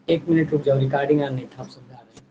एक मिनट रुक जाओ, रिकॉर्डिंग ऑन नहीं था, आप समझा रहे हैं।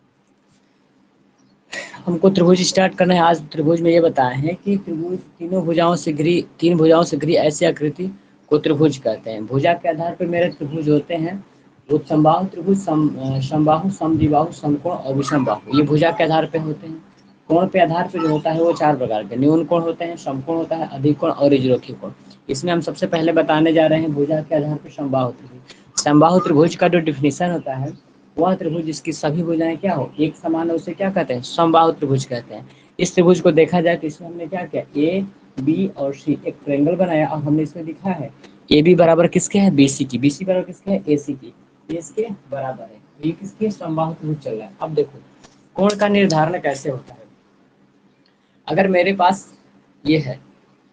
हमको त्रिभुज स्टार्ट करना है। आज त्रिभुज में ये बताए हैं कि त्रिभुज तीन भुजाओं से घिरी ऐसी आकृति को त्रिभुज कहते हैं। भुजा के आधार पर मेरे त्रिभुज होते हैं। वो समबाहु त्रिभुज, समबाहु, समद्विबाहु, समकोण और विषम बाहु, ये भुजा के आधार पे होते हैं। कोण पे आधार पे जो होता है वो चार प्रकार के न्यून कोण होते हैं, समकोण होता है, अधिक कोण और ऋजुरेखीय कोण। इसमें हम सबसे पहले बताने जा रहे हैं भुजा के आधार पर समबाहु त्रिभुज। समबाहु त्रिभुज का जो डिफिनीशन होता है, वह त्रिभुज जिसकी सभी भुजाएं क्या हो, एक समान है, उसे क्या कहते हैं, समबाहु त्रिभुज कहते हैं। इस त्रिभुज को देखा जाए तो इसमें हमने क्या किया, ए बी और सी एक ट्रायंगल बनाया और हमने इसमें लिखा है ए बी बराबर किसके है, बी सी की, बी सी बराबर किसके है, ए सी की, ये इसके बराबर है। तो ये किसके समबाहु त्रिभुज चल रहा है। अब देखो कोण का निर्धारण कैसे होता है। अगर मेरे पास ये है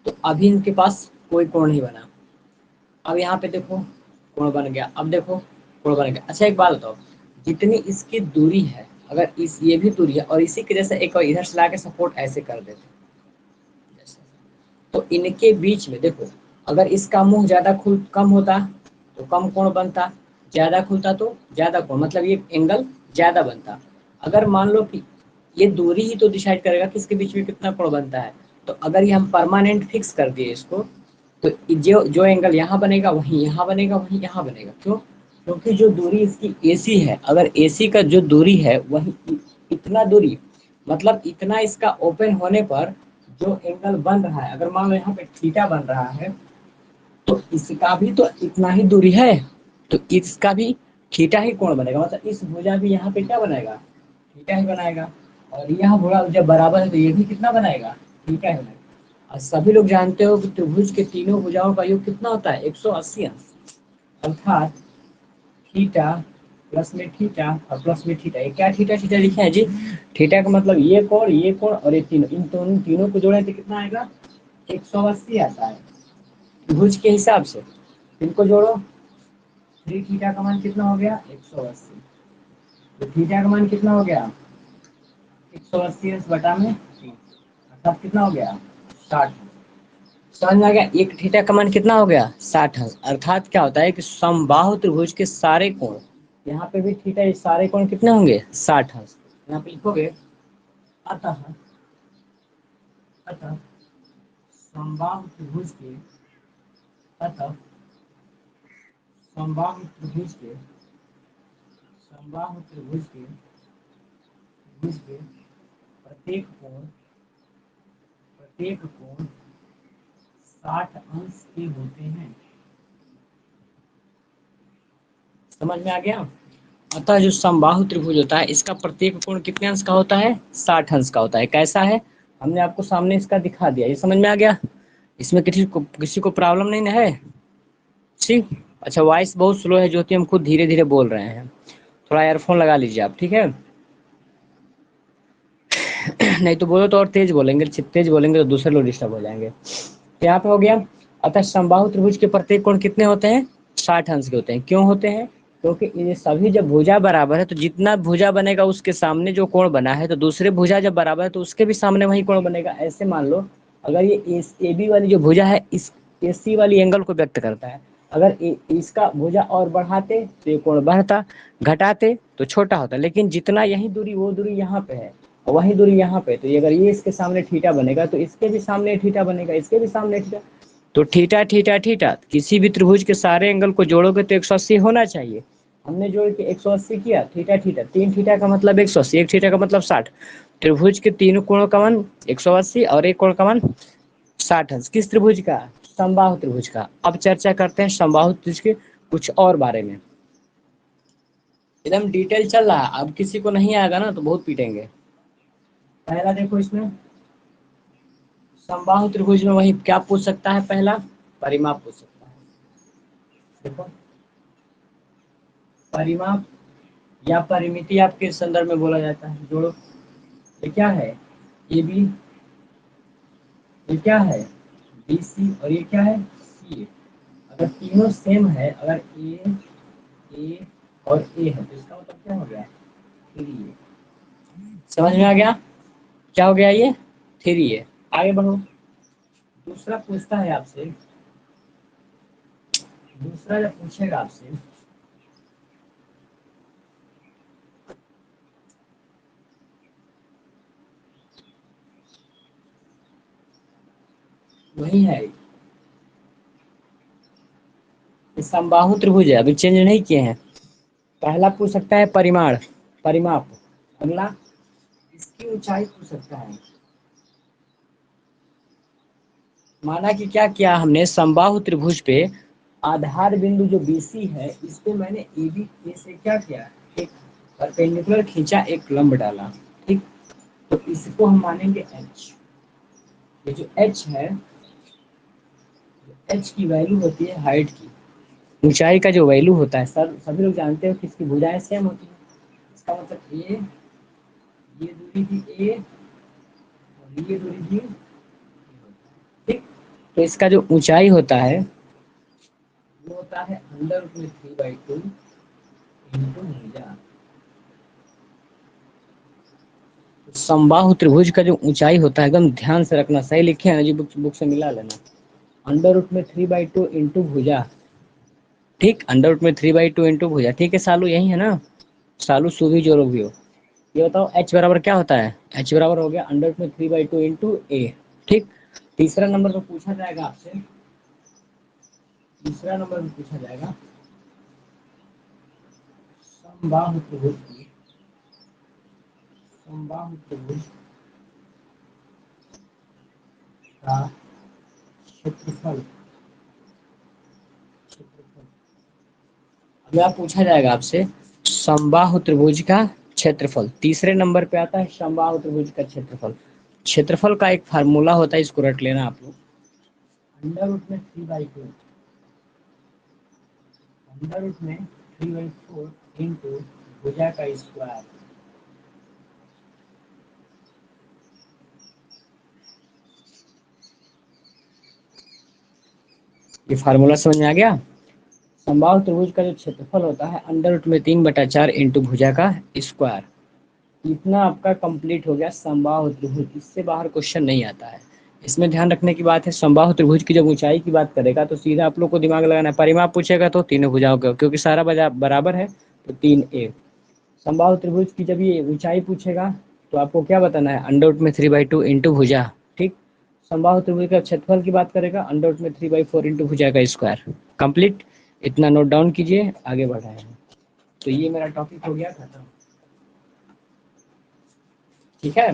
तो अभी इनके पास कोई कोण नहीं बना। अब यहाँ पे देखो कोण बन गया, अब देखो कोण बन गया। अच्छा एक बात बताओ, जितनी इसकी दूरी है, अगर इस ये भी दूरी है और इसी की जैसे एक और इधर से ला के सपोर्ट ऐसे कर देते, तो इनके बीच में देखो, अगर इसका मुंह ज्यादा खुल कम होता तो कम कोण बनता, ज्यादा खुलता तो ज्यादा कोण, मतलब ये एंगल ज्यादा बनता। अगर मान लो कि ये दूरी ही तो डिसाइड करेगा कि इसके बीच में कितना कोण बनता है। तो अगर ये हम परमानेंट फिक्स कर दिए इसको, तो जो जो एंगल यहाँ बनेगा वही यहाँ बनेगा, वही यहाँ बनेगा। क्यों? क्योंकि जो दूरी इसकी एसी है, अगर एसी का जो दूरी है वही इतना दूरी, मतलब इतना इसका ओपन होने पर जो एंगल बन रहा है, अगर मान लो यहाँ पे थीटा बन रहा है, तो इसका भी तो इतना ही दूरी है, तो इसका भी थीटा ही कोण बनेगा। मतलब इस भुजा भी यहाँ पे क्या बनाएगा, थीटा ही बनाएगा। और यह भुजा जब बराबर है तो ये भी कितना बनाएगा, थीटा ही बनाएगा। और सभी लोग जानते हो कि त्रिभुज के तीनों भुजाओं का योग कितना होता है, 180 अंश। अर्थात थीटा प्लस में थीटा और प्लस में थीटा, ये क्या थीटा थीटा लिखे हैं जी, थीटा का मतलब ये कोण और ये तीनों, इन दोनों तीनों को जोड़े तो कितना आएगा, 180 आता है त्रिभुज के हिसाब से। इनको जोड़ो, थ्री थीटा का मान कितना हो गया, 180। तो थीटा का मान कितना हो गया, 180 बटा में 3, अर्थात कितना हो गया, 60। समझ में आ गया, एक थीटा का मान कितना हो गया, 60 अंश। अर्थात क्या होता है कि समबाहु त्रिभुज के सारे कोण, यहाँ पे भी थीटा, ये सारे कोण कितने होंगे, 60 अंश। यहाँ पे लिखोगे अतः अतः समबाहु त्रिभुज के अतः समबाहु त्रिभुज के समबाहु त्रिभुज के प्रत्येक कोण 60 अंश के होते हैं। समझ में आ गया। अतः जो समबाहु त्रिभुज होता है इसका प्रत्येक कोण कितने अंश का होता है, 60 अंश का होता है। कैसा है, हमने आपको सामने इसका दिखा दिया, ये समझ में आ गया। इसमें किसी को प्रॉब्लम नहीं ना है, ठीक। अच्छा वॉइस बहुत स्लो है ज्योति, हम खुद धीरे धीरे बोल रहे हैं, थोड़ा ईयरफोन लगा लीजिए आप, ठीक है। नहीं तो बोलो तो और तेज बोलेंगे, तेज बोलेंगे तो दूसरे लोग डिस्टर्ब हो जाएंगे। तो यहाँ पे हो गया, अतः समबाहु त्रिभुज के प्रत्येक कोण कितने होते हैं, 60 अंश के होते हैं। क्यों होते हैं, क्योंकि ये सभी जब भुजा बराबर है तो जितना भुजा बनेगा उसके सामने जो कोण बना है, तो दूसरे भुजा जब बराबर है तो उसके भी सामने वही कोण बनेगा। ऐसे मान लो अगर ये ए बी वाली जो भुजा है इस ए सी वाली एंगल को व्यक्त करता है, अगर इसका भुजा और बढ़ाते तो ये कोण बढ़ता, घटाते तो छोटा होता। लेकिन जितना यही दूरी वो दूरी यहाँ पे है और वही दूरी यहाँ पे, तो ये अगर ये इसके सामने थीटा बनेगा तो इसके भी सामने थीटा बनेगा, इसके भी सामने थीटा। तो थीटा थीटा थीटा, किसी भी त्रिभुज के सारे एंगल को जोड़ोगे तो 180 होना चाहिए। हमने जोड़ के 180 किया, थीटा थीटा, तीन थीटा का मतलब 180, एक थीटा का मतलब 60। त्रिभुज के तीनों कोणों का मान 180 और एक कोण का मान 60 अंश। किस त्रिभुज का, समबाहु त्रिभुज का। अब चर्चा करते हैं समबाहु त्रिभुज के कुछ और बारे में। एकदम डिटेल चल रहा है, अब किसी को नहीं आएगा ना तो बहुत पीटेंगे। पहला देखो इसमें समबाहु त्रिभुज में वही क्या पूछ सकता है, पहला परिमाप पूछ सकता है। देखो परिमाप या परिमिति आपके संदर्भ में बोला जाता है। जोड़ो, ये क्या है, ए बी, ये क्या है बी सी, और ये क्या है सी ए। अगर तीनों सेम है, अगर ए और ए है तो इसका मतलब क्या हो गया, थ्री ए। समझ में आ गया, क्या हो गया ये, थ्री ए। आगे बढ़ो, दूसरा पूछता है आपसे, दूसरा जब पूछेगा आपसे वही है, ये समबाहु त्रिभुज है, अभी चेंज नहीं किए हैं। पहला पूछ सकता है परिमाण, परिमाप। अगला इसकी ऊंचाई पूछ सकता है। माना कि क्या किया हमने, समबाहु त्रिभुज पे आधार बिंदु जो BC है, इस पे मैंने AB से क्या किया, एक परपेंडिकुलर खींचा, एक लंब डाला। ठीक, तो इसको हम मानेंगे H। ये जो H है, H की वैल्यू होती है हाइट की, ऊंचाई का जो वैल्यू होता है। सर सभी लोग जानते हो कि इसकी भुजाएं सेम होती है। इसका मतलब ये दूरी भी A और ये दूरी भी। ठीक, तो इसका जो ऊंचाई होता है वो होता है √3/2 इंटू भुजा। समबाहु त्रिभुज का जो ऊंचाई होता है, एकदम ध्यान से रखना, सही लिखे हैं ना जी, बुक से मिला लेना। √3/2 इंटू भुजा। ठीक, √3/2 इंटू भुजा। ठीक है सालू, यही है ना? सालू सुभी जो लोग भी हो, ये बताओ H बराबर क्या होता है? H बराबर हो गया √3/2 इंटू A। ठीक, तीसरा नंबर पर पूछा जाएगा आपसे, तीसरा नंबर में पूछा जाएगा समबाहु त्रिभुज की, समबाहु त्रिभुज का क्षेत्रफल। अगला पूछा जाएगा आपसे समबाहु त्रिभुज का क्षेत्रफल। तीसरे नंबर पे आता है समबाहु त्रिभुज का क्षेत्रफल। क्षेत्रफल का एक फार्मूला होता है, इसको रट लेना आप लोग। √3/2, √3/4 इंटू भुजा का स्क्वायर। ये फार्मूला समझ में आ गया? समबाहु त्रिभुज का जो क्षेत्रफल होता है √3/4 इंटू भुजा का स्क्वायर। इतना आपका कंप्लीट हो गया समबाहु त्रिभुज। इससे बाहर क्वेश्चन नहीं आता है। इसमें ध्यान रखने की बात है, समबाहु त्रिभुज की जब ऊंचाई की बात करेगा तो सीधा आप लोग को दिमाग लगाना है। परिमाप पूछेगा तो तीनों भुजाओं का, क्योंकि सारा बजा बराबर है तो 3A। समबाहु त्रिभुज की जब ये ऊंचाई पूछेगा तो आपको क्या बताना है, √3/2 इंटू भुजा। ठीक, समबाहु त्रिभुज का क्षेत्रफल की बात करेगा √3/4 इंटू भुजा का स्क्वायर। कंप्लीट, इतना नोट डाउन कीजिए, आगे बढ़ाए। तो ये मेरा टॉपिक हो गया खत्म। ठीक है,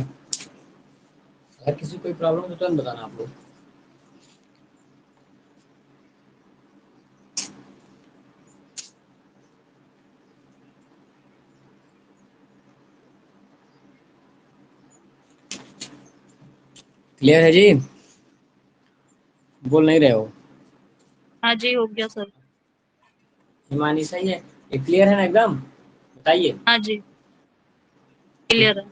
अगर किसी को कोई प्रॉब्लम हो तो तुरंत बताना आप लोग। क्लियर है जी? बोल नहीं रहे हो? हाँ जी, हो गया सर। हिमानी सही है, ये क्लियर है ना एकदम? बताइए। हाँ जी, क्लियर है।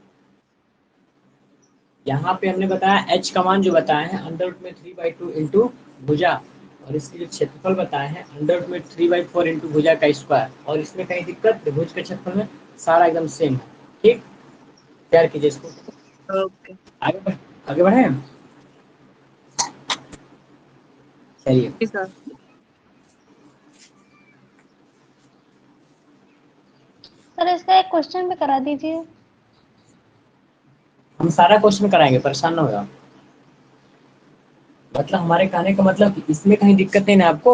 यहाँ पे हमने बताया H का मान जो बताया है √3/2 इंटू भुजा, और इसकी जो क्षेत्रफल बताए हैं √3/4 इंटू भुजा का स्क्वायर। और इसमें कहीं दिक्कत, त्रिभुज के क्षेत्रफल में सारा एकदम सेम है। ठीक, तैयार कीजिए इसको। ओके। आगे बढ़, आगे बढ़े, चलिए। जी सर। सर इसका एक क्वेश्चन भी करा दीजिए। हम सारा क्वेश्चन कराएंगे, परेशान ना होगा। मतलब हमारे कहने का मतलब कि इसमें कहीं दिक्कत नहीं ना आपको,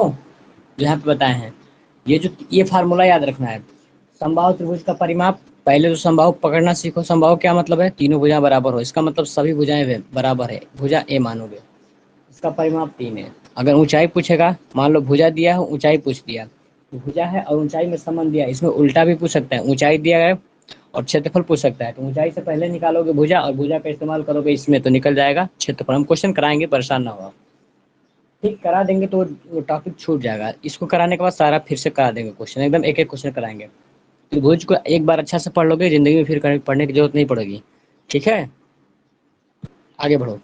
जो यहाँ पे बताए हैं। ये फार्मूला याद रखना है, समबाहु त्रिभुज का परिमाप। पहले तो समबाहु पकड़ना सीखो। समबाहु क्या मतलब है, तीनों भुजाएं बराबर हो, इसका मतलब सभी भुजाएं बराबर है, भुजा A मानोगे। इसका परिमाप 3 है। अगर ऊंचाई पूछेगा, मान लो भुजा दिया है, ऊंचाई पूछ दिया, तो भुजा है और ऊंचाई में संबंध दिया, इसमें उल्टा भी पूछ सकता है। ऊंचाई दिया है और क्षेत्रफल पूछ सकता है, तो ऊंचाई से पहले निकालोगे भुजा और भुजा का इस्तेमाल करोगे इसमें, तो निकल जाएगा क्षेत्रफल। हम क्वेश्चन कराएंगे, परेशान ना हो। ठीक, करा देंगे तो वो टॉपिक छूट जाएगा। इसको कराने के बाद सारा फिर से करा देंगे क्वेश्चन, एकदम एक एक क्वेश्चन कराएंगे। त्रिभुज को एक बार अच्छा से पढ़ लोगे, जिंदगी में फिर पढ़ने की जरूरत नहीं पड़ेगी। ठीक है, आगे बढ़ो।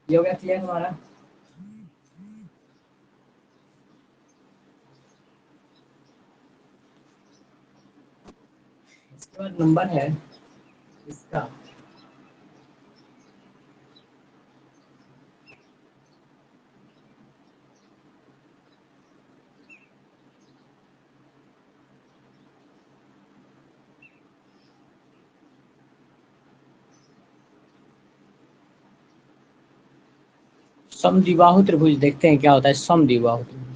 ये हो गया क्लियर हमारा? इसके बाद नंबर है इसका, समद्विबाहु त्रिभुज देखते हैं क्या होता है समद्विबाहु त्रिभुज।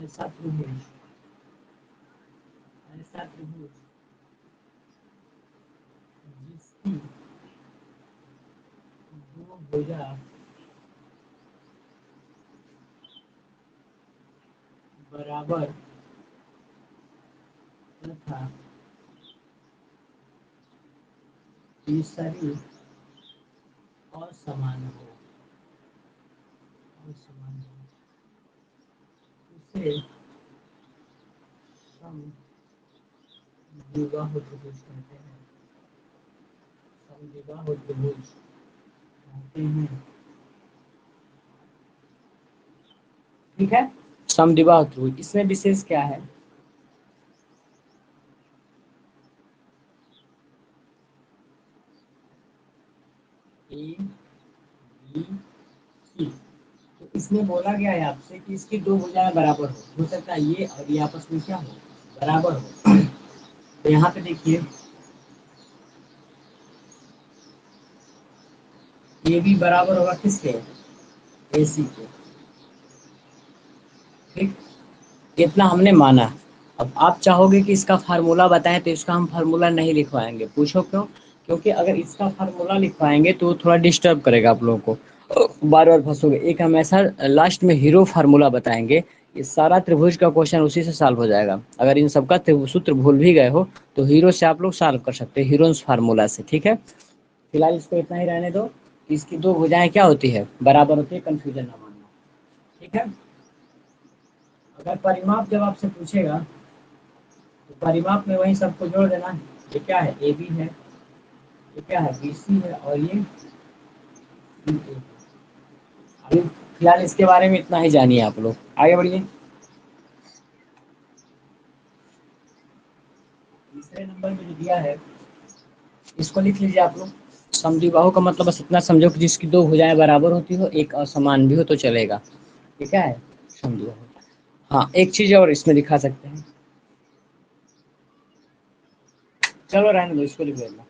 ऐसा त्रिभुज, ऐसा त्रिभुज जिसकी दो भुजा बराबर तथा तीसरी असमान हो, असमान हो, उसे समद्विबाहु त्रिभुज कहते हैं, समद्विबाहु त्रिभुज कहते हैं। ठीक है, समद्विबाहु त्रिभुज इसमें विशेष क्या है? ए बी सी, तो इसमें बोला गया है आपसे कि इसकी दो भुजाएं बराबर हो सकता है ये और ये आपस में क्या हो, बराबर हो। तो यहाँ पे देखिए ये भी बराबर होगा किसके, ए सी के। ठीक, इतना हमने माना। अब आप चाहोगे कि इसका फार्मूला बताएं तो इसका हम फार्मूला नहीं लिखवाएंगे, पूछो क्यों? क्योंकि अगर इसका फार्मूला लिखवाएंगे तो वो थोड़ा डिस्टर्ब करेगा आप लोगों को, बार बार फंसोगे। एक हम ऐसा लास्ट में हीरो फार्मूला बताएंगे, ये सारा त्रिभुज का क्वेश्चन उसी से सॉल्व हो जाएगा। अगर इन सबका सूत्र भूल भी गए हो तो हीरो से आप लोग सॉल्व कर सकते हैं, हीरोन्स फार्मूला से। ठीक है, फिलहाल इसको इतना ही रहने दो। इसकी दो भुजाएं क्या होती है, बराबर होती है, कंफ्यूजन ना मानना। ठीक है, अगर परिमाप जब आपसे पूछेगा तो परिमाप में वही सबको जोड़ देना है। ये क्या है, ए बी है, ये क्या है, बी सी है, और ये सी ए है। अभी फिलहाल इसके बारे में इतना ही जानिए, आप लोग आगे बढ़िए। तीसरे नंबर में जो दिया है इसको लिख लीजिए आप लोग। समद्विबाहु का मतलब बस इतना समझो कि जिसकी दो भुजाएं बराबर होती हो, एक असमान भी हो तो चलेगा। ये क्या है, समद्विबाहु। हाँ, एक चीज और इसमें दिखा सकते हैं, चलो रहने दो, इसको लिख देना।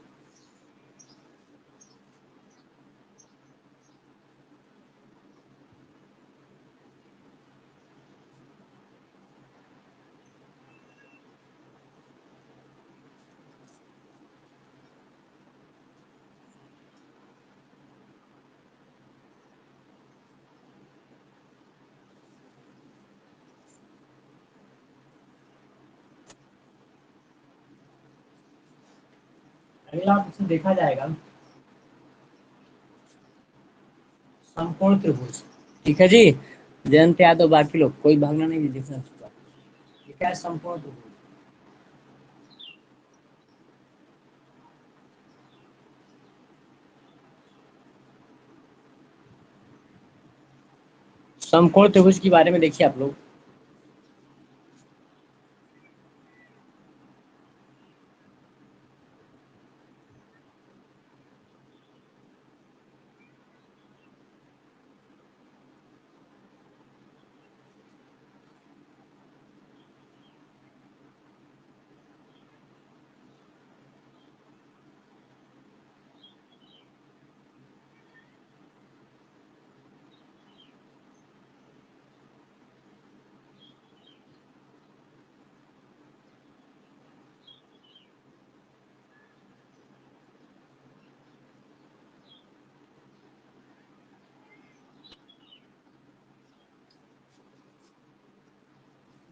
अगला आपसे देखा जाएगा समकोण त्रिभुज। ठीक है जी, जयंत यादव बाकी लोग कोई भागना नहीं दिखना उसका। ये क्या है, समकोण त्रिभुज। समकोण त्रिभुज के बारे में देखिए आप लोग।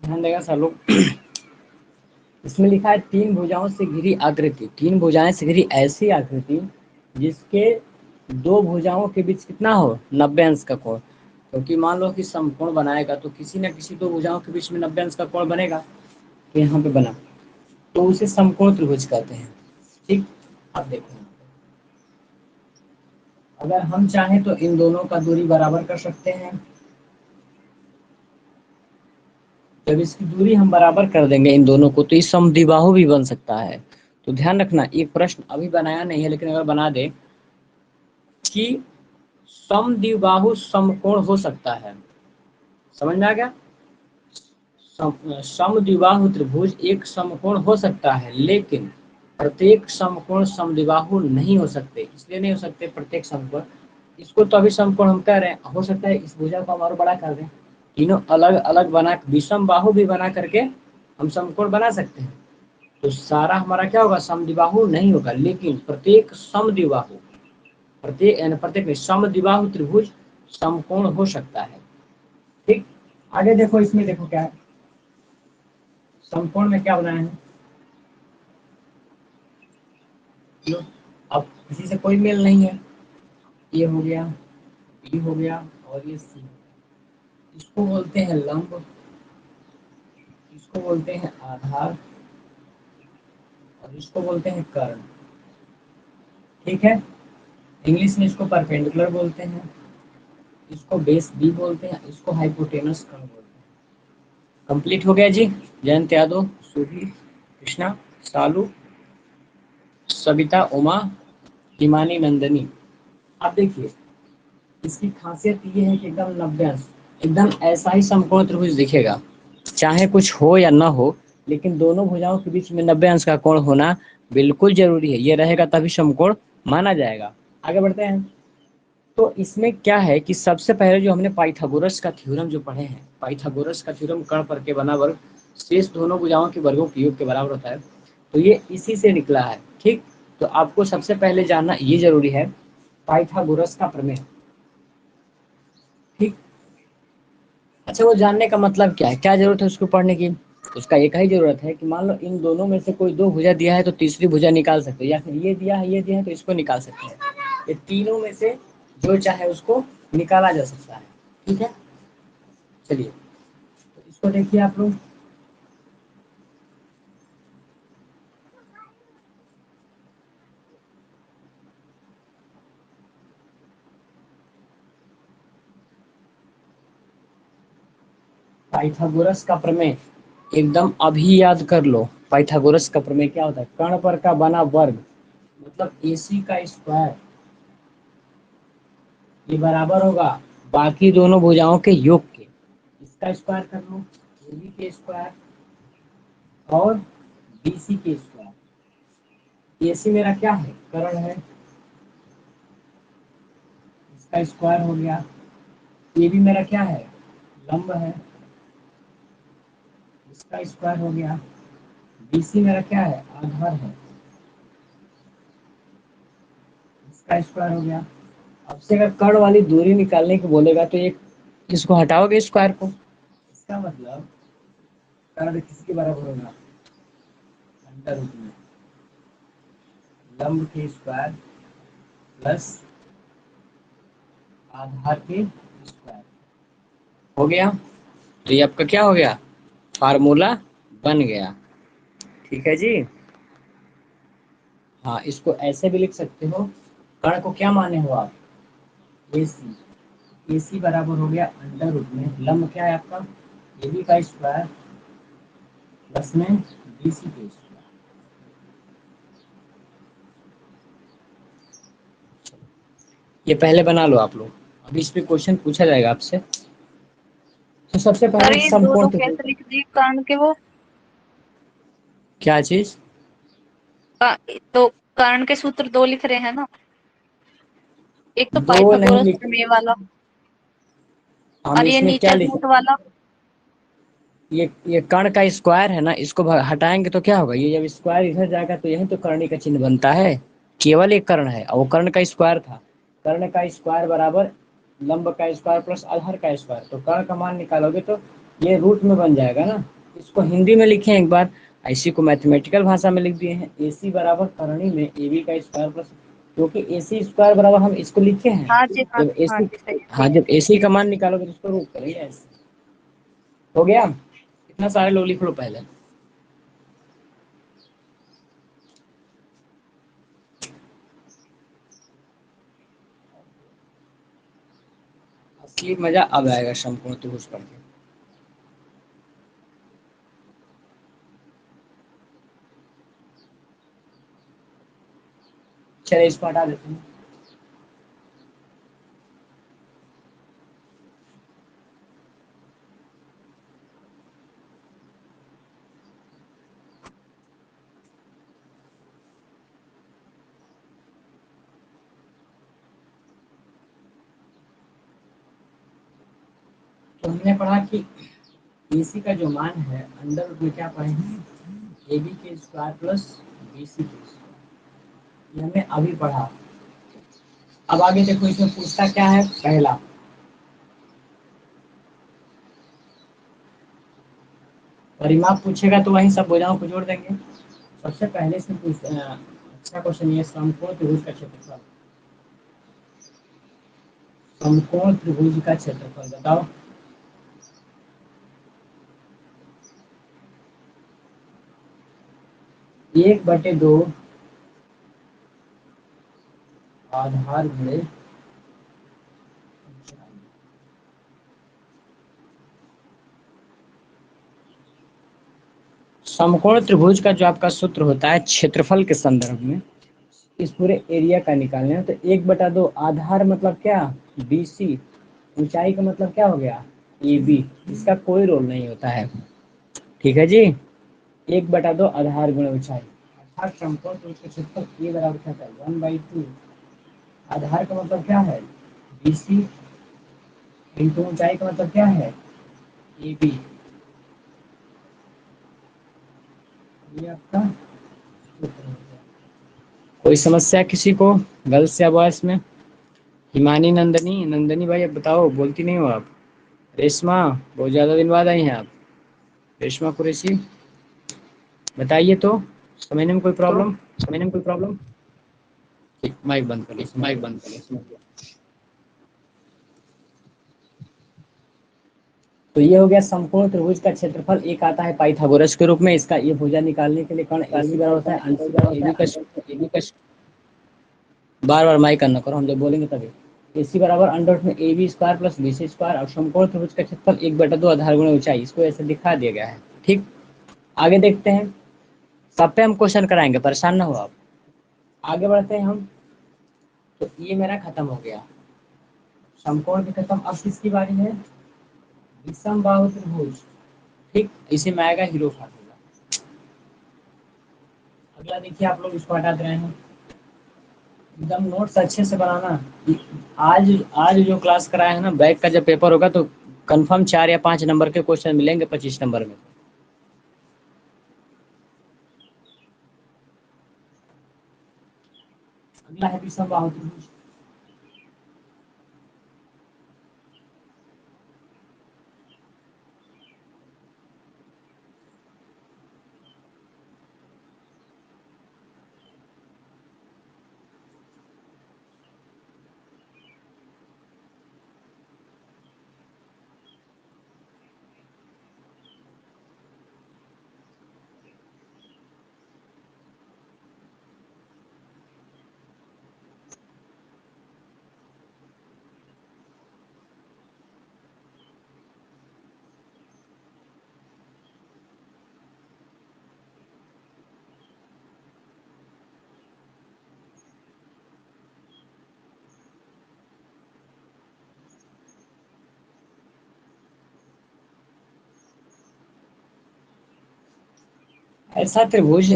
ध्यान देगा सब लोग। इसमें लिखा है तीन भुजाओं से घिरी आकृति, तीन भुजाएं से घिरी ऐसी आकृति जिसके दो भुजाओं के बीच कितना हो, 90 अंश का कोण। क्योंकि मान लो कि समकोण बनाएगा तो किसी न किसी दो भुजाओं के बीच में 90 अंश का कोण बनेगा। तो यहाँ पे बना तो उसे समकोण त्रिभुज कहते हैं। ठीक, अब देखो अगर हम चाहें तो इन दोनों का दूरी बराबर कर सकते हैं। जब इसकी दूरी हम बराबर कर देंगे इन दोनों को तो इस समद्विबाहु भी बन सकता है। तो ध्यान रखना, एक प्रश्न अभी बनाया नहीं है लेकिन अगर बना दे कि समद्विबाहु समकोण हो सकता है, समझ में आ गया? समद्विबाहु त्रिभुज एक समकोण हो सकता है, लेकिन प्रत्येक समकोण समद्विबाहु नहीं हो सकते, इसलिए नहीं हो सकते प्रत्येक समकोण। इसको तो अभी समकोण हम कह रहे हैं, हो सकता है इस भुजा को हम और बड़ा कर दें, तीनों अलग अलग बना, विषम बाहु भी बना करके हम समकोण बना सकते हैं। तो सारा हमारा क्या होगा, समद्विबाहु नहीं होगा, लेकिन प्रत्येक समद्विबाहु, प्रत्येक यानी प्रत्येक में समद्विबाहु त्रिभुज समकोण हो सकता है। ठीक, आगे देखो, इसमें देखो क्या है, समकोण में क्या बनाए हैं। लो, अब किसी से कोई मेल नहीं है, ये हो गया, बी हो गया और ये सी, इसको बोलते हैं लंब, इसको बोलते हैं आधार और इसको बोलते हैं कर्ण। ठीक है, इंग्लिश में इसको परपेंडिकुलर बोलते हैं, इसको बेस बी बोलते हैं, इसको हाइपोटेनस कर्ण बोलते हैं। कंप्लीट हो गया जी। जयंत यादव, सुधीर, कृष्णा, सालू, सविता, उमा, हिमानी, नंदनी। अब देखिए, इसकी खासियत ये है कि एकदम 90 अंश, एकदम ऐसा ही समकोण त्रिभुज दिखेगा, चाहे कुछ हो या ना हो, लेकिन दोनों भुजाओं के बीच में 90 अंश का कोण होना बिल्कुल जरूरी है। ये रहेगा तभी समकोण माना जाएगा। आगे बढ़ते हैं। तो इसमें क्या है कि सबसे पहले जो हमने पाइथागोरस का थ्योरम जो पढ़े हैं, पाइथागोरस का थ्योरम कर्ण पर के बना वर्ग शेष दोनों भुजाओं के वर्गों के योग के बराबर होता है, तो ये इसी से निकला है। ठीक, तो आपको सबसे पहले जानना ये जरूरी है पाइथागोरस का प्रमेय। ठीक, अच्छा, वो जानने का मतलब क्या है, क्या जरूरत है उसको पढ़ने की। उसका एक ही जरूरत है कि मान लो इन दोनों में से कोई दो भुजा दिया है तो तीसरी भुजा निकाल सकते हैं, या फिर ये दिया है ये दिया है तो इसको निकाल सकते हैं। ये तीनों में से जो चाहे उसको निकाला जा सकता है। ठीक है, चलिए, तो इसको देखिए आप लोग। पाइथागोरस का प्रमेय एकदम अभी याद कर लो। पाइथागोरस का प्रमेय क्या होता है, कर्ण पर का बना वर्ग मतलब AC का स्क्वायर, ये बराबर होगा बाकी दोनों भुजाओं के योग के। इसका स्क्वायर कर लो, AB के स्क्वायर और BC के स्क्वायर। AC मेरा क्या है, कर्ण है, इसका स्क्वायर हो गया। AB मेरा क्या है, लंब है, इसका स्क्वायर हो गया। BC मेरा क्या है, आधार है, इसका स्क्वायर हो गया। अब से अगर कर्ण वाली दूरी निकालने को बोलेगा तो एक इसको हटाओगे स्क्वायर को, इसका मतलब कर्ण किसके बराबर होगा, अंडर रूट में लंब के स्क्वायर प्लस आधार के स्क्वायर हो गया। तो ये आपका क्या हो गया, फार्मूला बन गया। ठीक है जी। हाँ, इसको ऐसे भी लिख सकते हो, कर्ण को क्या माने हो आप, AC। AC बराबर हो गया अंडर रूट में लंब क्या है आपका, AB का स्क्वायर प्लस में BC के स्क्वायर। ये पहले बना लो आप लोग, अभी इस पे क्वेश्चन पूछा जाएगा आपसे। तो सबसे सर पहले ये दो समकोण दो त्रिभुज, कैसे लिख दिए कर्ण के वो? क्या चीज, तो कर्ण के सूत्र दो लिख रहे हैं ना, एक तो दो नहीं पाइथागोरस लिखे, प्रमेय वाला हम और ये इसमें क्या नीचे लिखे, रूट वाला। ये कर्ण का स्क्वायर है ना, इसको हटाएंगे तो क्या होगा, ये जब स्क्वायर इधर जाएगा तो यही तो कर्णी का चिन्ह बनता है। केवल एक कर्ण है और वो कर्ण का स्क्वायर था, कर्ण का स्क्वायर बराबर लंब का स्क्वायर प्लस आधार का स्क्वायर, तो कर्ण का मान निकालोगे तो ये रूट में बन जाएगा ना। इसको हिंदी में लिखे एक बार, इसी को मैथमेटिकल भाषा में लिख दिए हैं, AC बराबर करणी में AB का स्क्वायर प्लस, क्योंकि AC स्क्वायर बराबर हम इसको लिखे हैं। हाँ जी, हाँ जब हाँ AC, जी, सही है। हाँ, जब AC का मान निकालोगे तो उसको रूट करेंगे ऐसे। हो गया, इतना सारे लोग लिख लो पहले। असली मजा अब आएगा संपूर्ण त्रिभुज पढ़ के। चलिए इसको हटा देते हैं। तो हमने पढ़ा कि बीसी का जो मान है अंडर रूट में क्या पढ़े हैं, AB के स्क्वायर प्लस BC के स्क्वायर, ये हमने अभी पढ़ा। अब आगे देखो इसमें पूछता क्या है, पहला परिमाप पूछेगा तो वहीं सब भुजाओं को जोड़ देंगे। सबसे पहले से अच्छा क्वेश्चन ये, समकोण त्रिभुज का क्षेत्रफल, समकोण त्रिभुज का क्षेत्रफल बताओ। एक बटे दो आधार गुणे समकोण त्रिभुज का जो आपका सूत्र होता है क्षेत्रफल के संदर्भ में, इस पूरे एरिया का निकालना है। तो 1/2 आधार मतलब क्या, BC, ऊंचाई का मतलब क्या हो गया, AB, इसका कोई रोल नहीं होता है, ठीक है जी। 1/2 आधार गुणे ऊंचाई, अर्थात समकोण त्रिभुज का क्षेत्रफल A बराबर क्या है, 1/2 आधार का मतलब क्या है BC, इंटू ऊंचाई का मतलब क्या है AB, ये आपका सूत्र हो गया। कोई समस्या किसी को, गर्ल्स या बॉयज में? हिमानी, नंदनी, नंदनी भाई अब बताओ, बोलती नहीं हो आप। रेशमा, बहुत ज़्यादा दिन बाद आई हैं आप। रेशमा कुरैशी, बताइए तो, समझने में कोई प्रॉब्लम, समझने में कोई प्रॉब्लम? ठीक, माइक बंद कर लीजिए, माइक बंद कर लीजिए। तो ये हो गया समकोण त्रिभुज का क्षेत्रफल, एक आता है पाइथागोरस के रूप में। इसका ये भुजा निकालने के लिए कौन AC बराबर होता है AB का, बार बार माइक करना करो, हम जब बोलेंगे तभी। AC बराबर अंडर रूट में AB square plus BC square, और समकोण त्रिभुज का क्षेत्रफल 1/2 आधार गुणे ऊंचाई, इसको ऐसे दिखा दिया गया है। ठीक, आगे देखते हैं, सब पे हम क्वेश्चन कराएंगे, परेशान ना हो आप। आगे बढ़ते हैं हम। तो ये मेरा खत्म हो गया, समकोण भी खत्म। अब किसकी बारी है, विषम बाहु त्रिभुज। ठीक, इसी में आएगा हीरो फार्मूला। अगला देखिए, आप लोग इसको हटा दे रहे हैं, एकदम नोट्स अच्छे से बनाना। आज आज जो क्लास कराया है ना, बैक का जब पेपर होगा तो कंफर्म 4 या 5 नंबर के क्वेश्चन मिलेंगे 25 नंबर में। अगला है विषम बाहु त्रिभुज। ऐसा त्रिभुज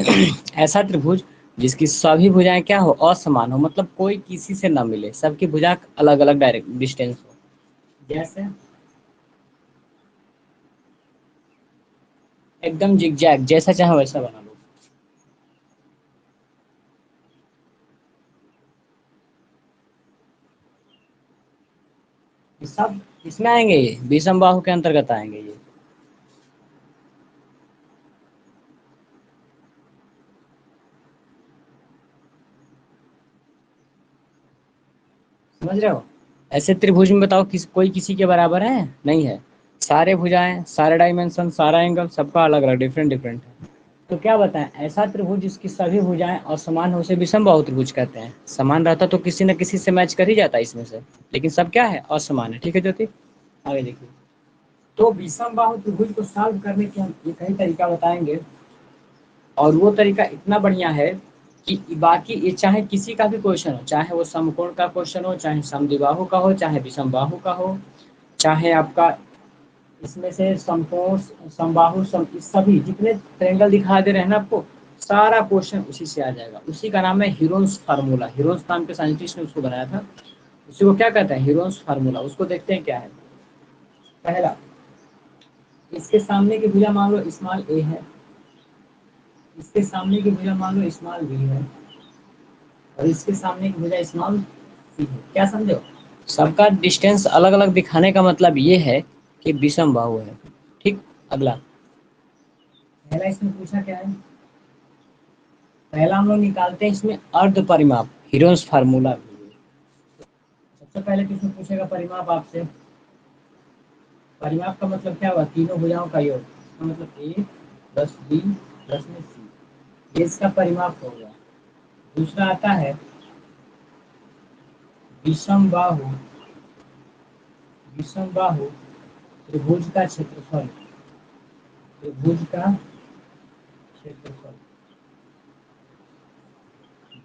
ऐसा त्रिभुज जिसकी सभी भुजाएं क्या हो, असमान हो, मतलब कोई किसी से ना मिले, सबकी भुजा अलग अलग डायरेक्ट डिस्टेंस हो। जैसे एकदम जिगजैग, जैसा चाहे वैसा बना लो। ये सब इसमें आएंगे, ये विषम बाहु के अंतर्गत आएंगे ये। समझ रहे हो? ऐसे त्रिभुज में बताओ कोई किसी के बराबर है, नहीं है। सारे भुजाएं, सारे डायमेंशन, सारा एंगल, सबका अलग अलग डिफरेंट डिफरेंट है। तो क्या बताएं, ऐसा त्रिभुज जिसकी सभी भुजाएं असमान हो उसे विषम बाहु त्रिभुज कहते हैं। समान रहता तो किसी न किसी से मैच कर ही जाता इसमें से, लेकिन सब क्या है, असमान है। ठीक है ज्योति, आगे देखिए। तो विषम बाहु त्रिभुज को सॉल्व करने के हम ये कई तरीका बताएंगे, और वो तरीका इतना बढ़िया है कि बाकी ये चाहे किसी का भी क्वेश्चन हो, चाहे वो समकोण का क्वेश्चन हो, चाहे समद्विबाहु का हो, चाहे विषम बाहु का हो, चाहे आपका इसमें से समकोण, समबाहु, सभी जितने ट्रायंगल दिखा दे रहे हैं ना आपको, सारा क्वेश्चन उसी से आ जाएगा। उसी का नाम है हीरोन्स फार्मूला। हीरोन्स नाम के साइंटिस्ट ने उसको बनाया था। उसी को क्या कहते हैं, हीरोन्स फार्मूला। उसको देखते हैं क्या है। पहला, इसके सामने की भुजा मान लो स्मॉल ए है, इसके सामने की भुजा मान लो स्मॉल बी है, और इसके सामने की भुजा स्मॉल सी है। क्या समझे हो? सबका डिस्टेंस अलग अलग दिखाने का मतलब ये है कि विषम बाहु है। ठीक। अगला, पहला इसमें पूछा क्या है, पहला हम लोग निकालते हैं इसमें अर्ध परिमाप, हीरोन्स फार्मूला। सबसे पहले किसमें पूछेगा परिमाप आपसे? परिमाप का मतलब क्या हुआ? तीनों भुजाओं का योग। इसका मतलब ए प्लस बी प्लस में सी, ये इसका परिमाप हो गया। दूसरा आता है विषम बाहु, विषम बाहु त्रिभुज का क्षेत्रफल, त्रिभुज का क्षेत्रफल,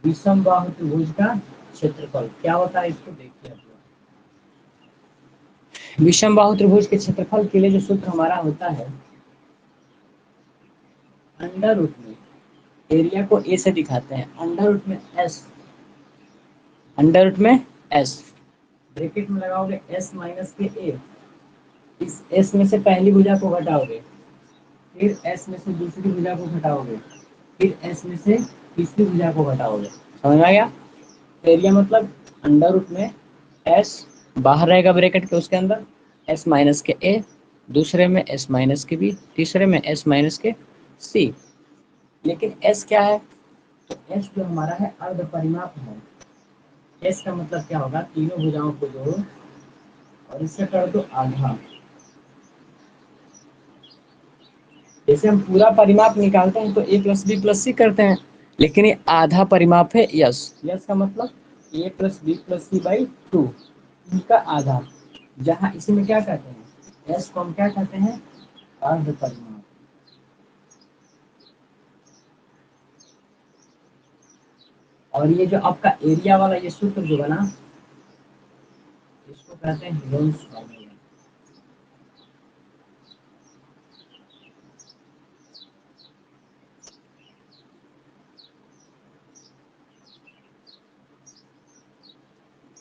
विषम बाहु त्रिभुज का क्षेत्रफल क्या होता है इसको देखिए आप लोग। विषम बाहु त्रिभुज के क्षेत्रफल के लिए जो सूत्र हमारा होता है, अंडर रूट में एरिया को ए से दिखाते हैं, अंडर रूट में एस, अंडर रूट में एस, ब्रैकेट में लगाओगे एस माइनस के ए, इस एस में से पहली भुजा को घटाओगे, फिर एस में से दूसरी भुजा को घटाओगे, फिर एस में से तीसरी भुजा को घटाओगे। समझ में आ गया? एरिया मतलब अंडर रूट में एस, बाहर रहेगा ब्रैकेट के उसके अंदर एस माइनस के ए, दूसरे में एस माइनस के बी, तीसरे में एस माइनस के सी। लेकिन एस क्या है? तो एस जो हमारा है अर्ध परिमाप है। एस का मतलब क्या होगा? तीनों भुजाओं को जोड़ो और इससे कर दो आधा। जैसे हम पूरा परिमाप निकालते हैं तो ए प्लस बी प्लस सी करते हैं, लेकिन ये आधा परिमाप है यस। यस का मतलब A plus B plus C by 2, इनका आधा। जहाँ इसमें क्या कहते हैं? एस को हम क्या कहते हैं? अर्ध परिमाप। और ये जो आपका एरिया वाला ये सूत्र जो बना, इसको कहते हैं हीरोन्स फार्मूला।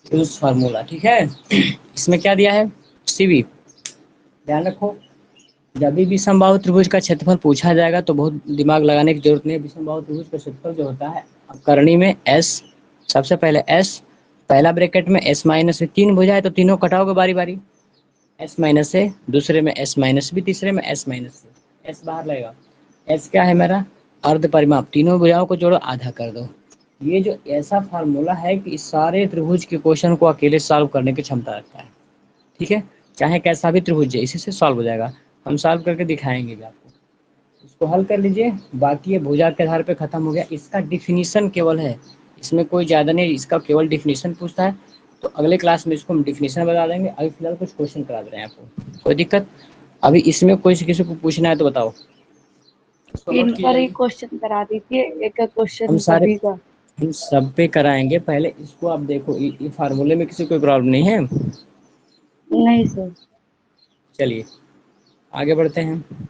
हीरोन्स फार्मूला, ठीक है। इसमें क्या दिया है? सीवी। ध्यान रखो, जब भी विषमबाहु त्रिभुज का क्षेत्रफल पूछा जाएगा तो बहुत दिमाग लगाने की जरूरत नहीं है। विषमबाहु त्रिभुज का क्षेत्रफल जो होता है, अब करनी में एस, सबसे पहले एस, पहला ब्रैकेट में एस माइनस से तीन भुजा है तो तीनों कटाओगे बारी बारी, एस माइनस से, दूसरे में एस माइनस बी, तीसरे में एस माइनस से, एस बाहर लगेगा। एस क्या है मेरा? अर्ध परिमाप, तीनों भुजाओं को जोड़ो आधा कर दो। ये जो ऐसा फार्मूला है कि इस सारे त्रिभुज के क्वेश्चन को अकेले सॉल्व करने की क्षमता रखता है। ठीक है, चाहे कैसा भी त्रिभुज है इसी से सॉल्व हो जाएगा। हम सॉल्व करके दिखाएंगे भी आपको। इसको हल कर लीजिए, बाकी ये भुजा के आधार पे खत्म हो गया। इसका डिफिनीशन केवल है, इसमें कोई ज़्यादा नहीं, इसका केवल डिफिनीशन पूछता है। तो अगले क्लास में इसको हम डिफिनीशन बता देंगे। अभी फिलहाल कुछ क्वेश्चन करा दे रहे हैं आपको, कोई दिक्कत? अभी इसमें कोई किसी को पूछना है तो बताओ, इसको नोट इन किया पर ही जाइए। क्वेश्चन करा दीजिए, एक हम क्वेश्चन सारे, सभी का। हम सब पे कराएंगे। पहले इसको आप देखो, ये फार्मूले में किसी कोई प्रॉब्लम नहीं है? नहीं सर। चलिए आगे बढ़ते हैं।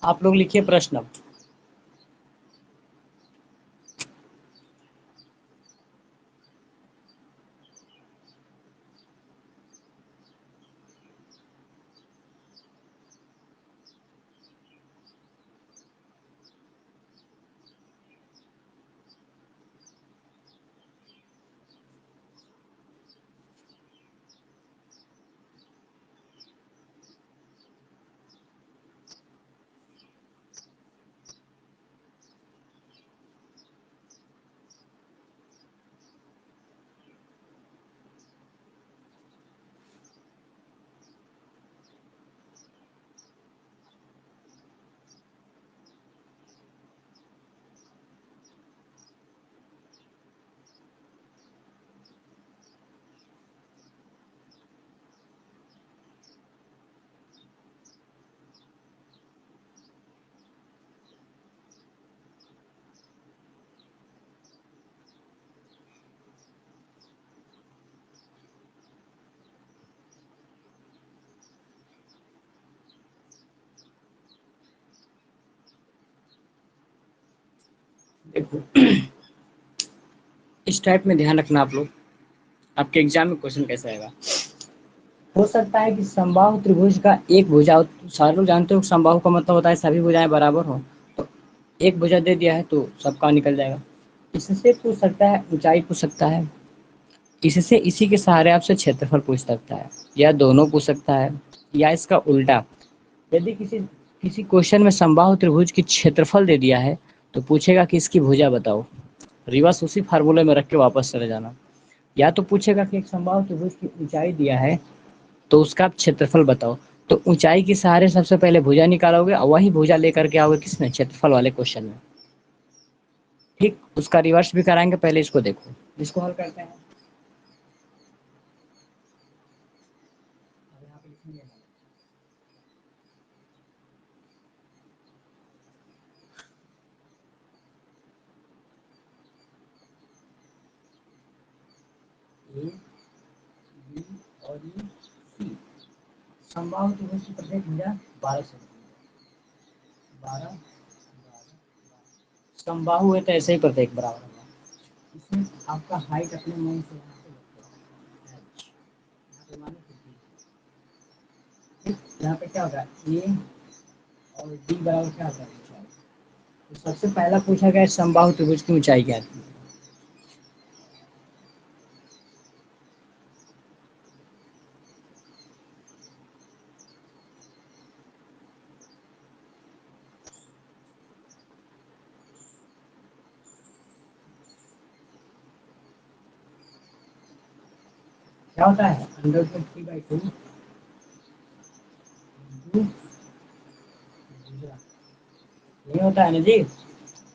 आप लोग लिखिए प्रश्न। देखो इस टाइप में ध्यान रखना आप लोग, आपके एग्जाम में क्वेश्चन कैसा आएगा। हो सकता है कि समबाहु त्रिभुज का एक भुजा, सारे लोग जानते हो समबाहु का मतलब होता है सभी भुजाएं बराबर हो, तो एक भुजा दे दिया है तो सबका निकल जाएगा। इससे पूछ सकता है ऊंचाई पूछ सकता है, इससे इसी के सहारे आपसे क्षेत्रफल पूछ सकता है, या दोनों पूछ सकता है, या इसका उल्टा। यदि किसी किसी क्वेश्चन में समबाहु त्रिभुज की क्षेत्रफल दे दिया है तो पूछेगा कि इसकी भुजा बताओ, रिवर्स उसी फार्मूले में रख के वापस चले जाना। या तो पूछेगा कि एक समबाहु त्रिभुज की ऊंचाई दिया है तो उसका आप क्षेत्रफल बताओ, तो ऊंचाई के सहारे सबसे पहले भुजा निकालोगे और वही भुजा लेकर के आओगे किसमें, क्षेत्रफल वाले क्वेश्चन में। ठीक, उसका रिवर्स भी कराएंगे, पहले इसको देखो, इसको हल करते हैं। ए, बी और ये सी, समबाहु त्रिभुज की प्रत्येक भुजा 12 सेंटीमीटर, 12 समबाहु है तो ऐसे ही प्रत्येक बराबर होगा। इसमें आपका हाइट अपने मन से यहाँ पे रखो, यहाँ पे मानो कि ठीक, यहाँ पे क्या होगा ए और डी बराबर क्या होगा ऊंचाई। तो सबसे पहला पूछा गया समबाहु त्रिभुज की ऊंचाई क्या थी। क्या होता है अंडर रूट 3/2 नहीं होता है ना जी।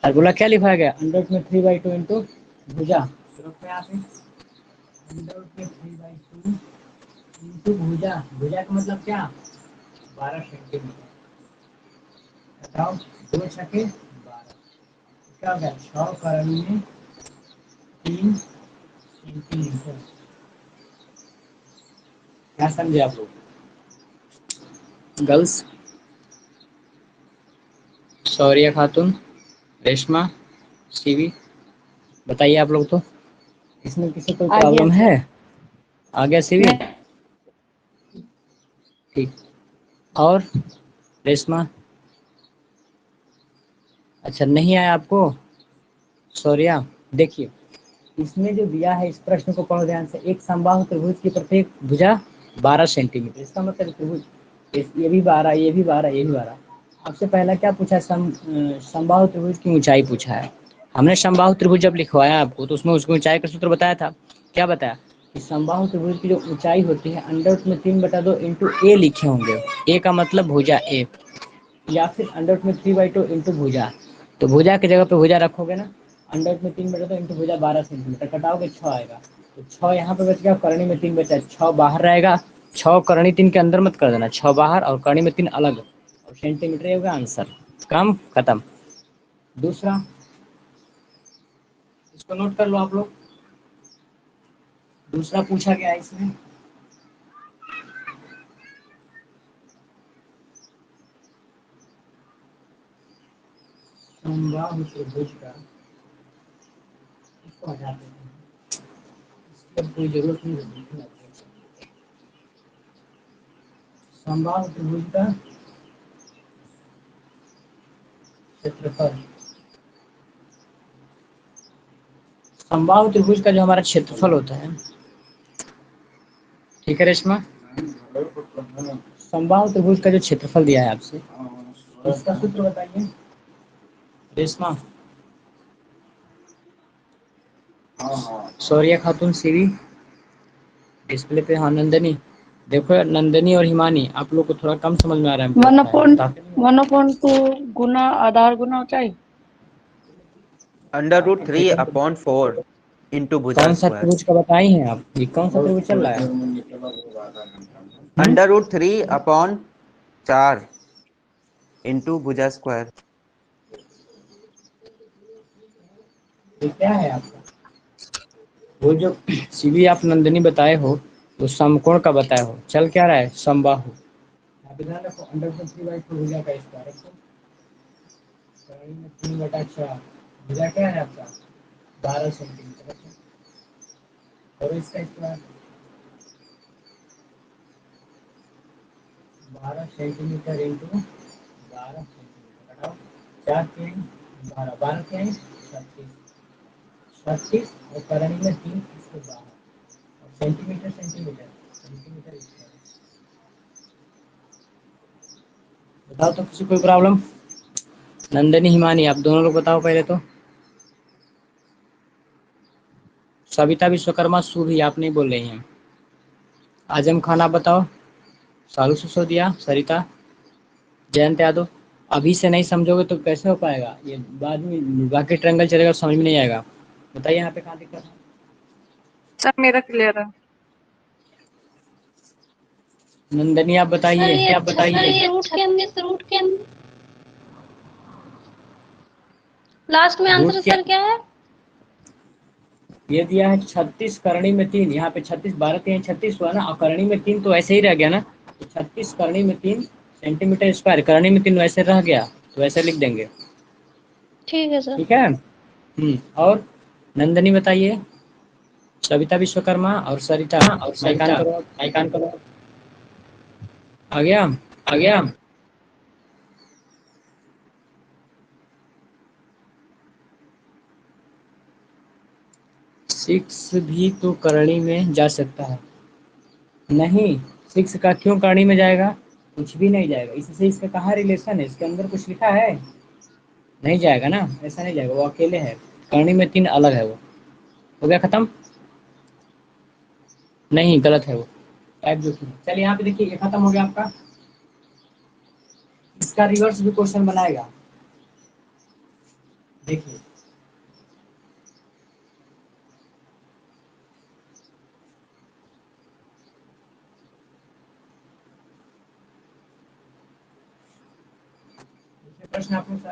और बोला क्या लिखा गया अंडर रूट में 3/2 इंटू भुजा, तो रखो यहाँ पे अंडर रूट में 3/2 इंटू भुजा, भुजा का मतलब क्या 12 सेंटीमीटर। बताओ 2 छके 12, क्या हो गया 6 करोड़ में 3 सेंटीमीटर। क्या समझे आप लोग गर्ल्स, शौर्य खातून, रेशमा, सीवी, बताइए आप लोग। तो इसमें किसी कोई आ गया प्रॉब्लम है, सर। आ गया सीवी, नहीं। ठीक। और रेशमा, अच्छा नहीं आया आपको। शौर्या, देखिए इसमें जो दिया है इस प्रश्न को पढ़ो ध्यान से, एक समबाहु त्रिभुज की प्रत्येक भुजा 12 सेंटीमीटर, इसका मतलब त्रिभुज ये भी 12, ये भी 12, ये भी 12। आपसे पहला क्या पूछा समबाहु त्रिभुज की ऊंचाई पूछा है। हमने समबाहु त्रिभुज जब लिखवाया आपको तो उसमें उसकी ऊंचाई का सूत्र बताया था। क्या बताया कि समबाहु त्रिभुज की जो ऊंचाई होती है अंडर रूट में 3/2 इंटू ए लिखे होंगे, ए का मतलब भुजा ए, या फिर अंडर रूट में 3/2 इंटू भुजा, तो भुजा की जगह पे भुजा रखोगे ना, अंडर रूट में 3/2 इंटू भुजा 12 सेंटीमीटर, कटाओगे 6 आएगा, तो 6 यहाँ पे बच गया, करनी में 3 बचा, 6 बाहर रहेगा, 6 करनी 3 के अंदर मत कर देना, 6 बाहर और करनी में 3 अलग, और सेंटीमीटर ये होगा आंसर, काम खत्म। दूसरा इसको नोट कर लो आप लोग, दूसरा पूछा गया है इसमें समबाहु त्रिभुज का, इसको हटा देते हैं, इसकी अब कोई जरूरत नहीं है। समबाहु त्रिभुज का क्षेत्रफल, समबाहु त्रिभुज का जो हमारा क्षेत्रफल होता है, ठीक है रेशमा, समबाहु त्रिभुज का जो क्षेत्रफल दिया है आपसे उसका सूत्र बताइए रेशमा, शौर्य खातून, सीवी, डिस्प्ले पे, हाँ नंदनी, देखो नंदनी और हिमानी आप लोग को थोड़ा कम समझ में आ रहा है हमको वन लगता है, अपॉन बताते नहीं हो। 1/2 गुना आधार गुना ऊंचाई। अंडर रूट एक 3/4 इंटू भुजा कौन सा स्क्वायर। त्रिभुज का बताई हैं आप, ये कौन सा त्रिभुज चल रहा है। अंडर रूट 3/4 इंटू भुजा स्क्वायर। ये क्या है आपका, वो जो सीवी आप नंदनी बताए हो वो समकोण का बताए हो, चल क्या रहा है समबाहु, यहाँ पे ध्यान रखो अंडर रूट 3/4 भुजा का स्क्वायर रखो, 3/4 भुजा क्या है आपका 12 सेंटीमीटर, और इसका स्क्वायर 12 सेंटीमीटर इंटू 12 सेंटीमीटर, हटाओ 4 3 12, 12 क्या है 36, 36 और करनी में 3 इसको 12, और सेंटीमीटर सेंटीमीटर सेंटीमीटर स्क्वायर। बताओ तो किसी कोई प्रॉब्लम? नंदनी हिमानी आप दोनों लोग बताओ पहले तो। सविता विश्वकर्मा सूरी आप नहीं बोल रही हैं। आजम खान आप बताओ। सारू सिसोदिया, सरिता, जयंत यादव। अभी से नहीं समझोगे तो कैसे हो पाएगा, ये बाद में बाकी ट्रायंगल चलेगा समझ में नहीं आएगा। बताइए यहाँ पे कहाँ दिक्कत है? सर मेरा क्लियर है। नंदनी आप बताइए, आप बताइए। रूट के अंदर लास्ट में आंसर रूट क्या सर क्या है? ये दिया है 36 करनी में 3, यहाँ पे 36 12 3 36 हुआ ना, और करनी में 3 तो ऐसे ही रह गया ना, तो 36 करनी में 3 सेंटीमीटर स्क्वायर, करनी में 3 वैसे रह गया तो वैसे लिख देंगे। ठीक है सर। ठीक है। और नंदनी बताइए। सविता विश्वकर्मा और सरिता, और माइक ऑन सरिता करो। माइक ऑन करो। आ गया? आ गया? 6 भी तो करनी में जा सकता है। नहीं, 6 का क्यों करनी में जाएगा? कुछ भी नहीं जाएगा, इससे इसका कहाँ रिलेशन है, इसके अंदर कुछ लिखा है? नहीं जाएगा ना, ऐसा नहीं जाएगा, वो अकेले है। करनी में 3 अलग है वो। हो गया खत्म? नहीं, गलत है वो। टाइप जो की चलिए यहाँ पे देखिए, ये खत्म हो गया आपका। इसका रिवर्स भी क्वेश्चन बनाएगा, देखिए। प्रश्न आप लोग से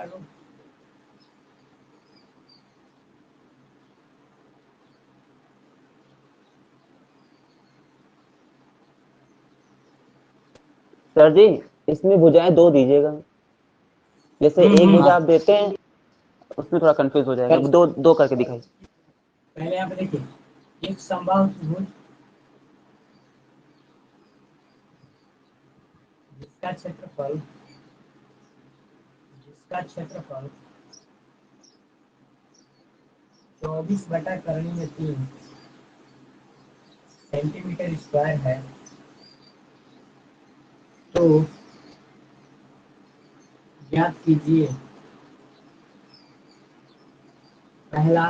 सर जी, इसमें भुजाएं दो दीजिएगा। जैसे एक भुजा आप देते हैं उसमें थोड़ा कंफ्यूज हो जाएगा, कर, दो दो करके दिखाइए। पहले यहाँ पे देखिए, एक समबाहु त्रिभुज जिसका क्षेत्रफल 24 बटा करनी में 3 सेंटीमीटर स्क्वायर है, तो ज्ञात कीजिए पहला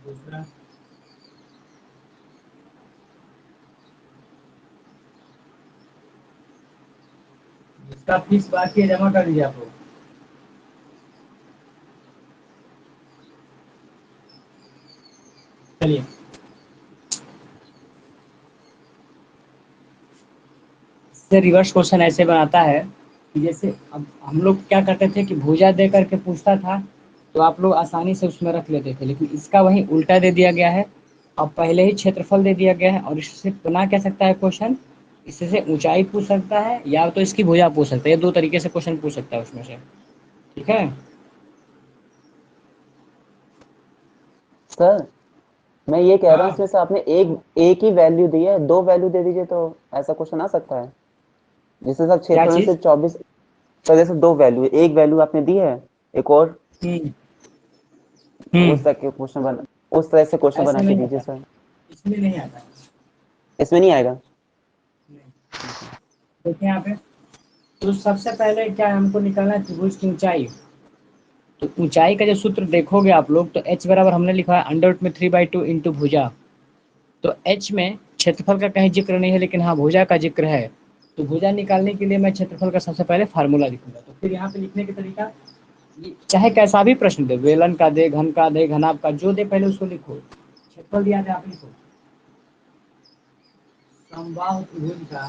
दूसरा जिसका फीस बाकी है जमा कर दीजिए आप लोग। चलिए इससे रिवर्स क्वेश्चन ऐसे बनाता है कि जैसे अब हम लोग क्या करते थे कि भुजा दे करके पूछता था तो आप लोग आसानी से उसमें रख लेते थे, लेकिन इसका वही उल्टा दे दिया गया है। अब पहले ही क्षेत्रफल दे दिया गया है, और इससे बना क्या सकता है क्वेश्चन, इससे ऊंचाई पूछ सकता है या तो इसकी भुजा पूछ सकता है, ये दो तरीके से क्वेश्चन पूछ सकता है उसमें से। ठीक है। सर मैं ये कह रहा हूँ, हाँ, इसमें से आपने एक एक ही वैल्यू दी है, दो वैल्यू दे दीजिए तो ऐसा क्वेश्चन आ सकता है। जिससे सर क्या क्षेत्र में से चीज? 24, तो जैसे दो वैल्यू, एक वैल्यू आपने दी है, एक और, हम्म तो हम्म उस तरह के क्वेश्चन बना, उस तरह से क्वेश्चन ऐसे बना के नहीं दीजिए आता, सर। इसमें नहीं आता। इसमें नहीं आएगा। नहीं। देखिए यहाँ पे, तो सबसे पहले क्या है, हमको निकालना है त्रिभुज की ऊंचाई। तो ऊंचाई का जो सूत्र देखोगे आप लोग, तो h बराबर हमने लिखा है अंडर रूट में 3/2 इंटू भुजा। तो h में क्षेत्रफल का कहीं जिक्र नहीं है, लेकिन हाँ भुजा का जिक्र है। तो भुजा निकालने के लिए मैं क्षेत्रफल का सबसे पहले फार्मूला लिखूंगा। तो फिर यहाँ पे लिखने का तरीका, चाहे कैसा भी प्रश्न दे, वेलन का दे, घन का दे, घनाभ का, जो दे पहले उसको लिखो। क्षेत्रफल दिया था, आप लिखो समबाहु त्रिभुज का,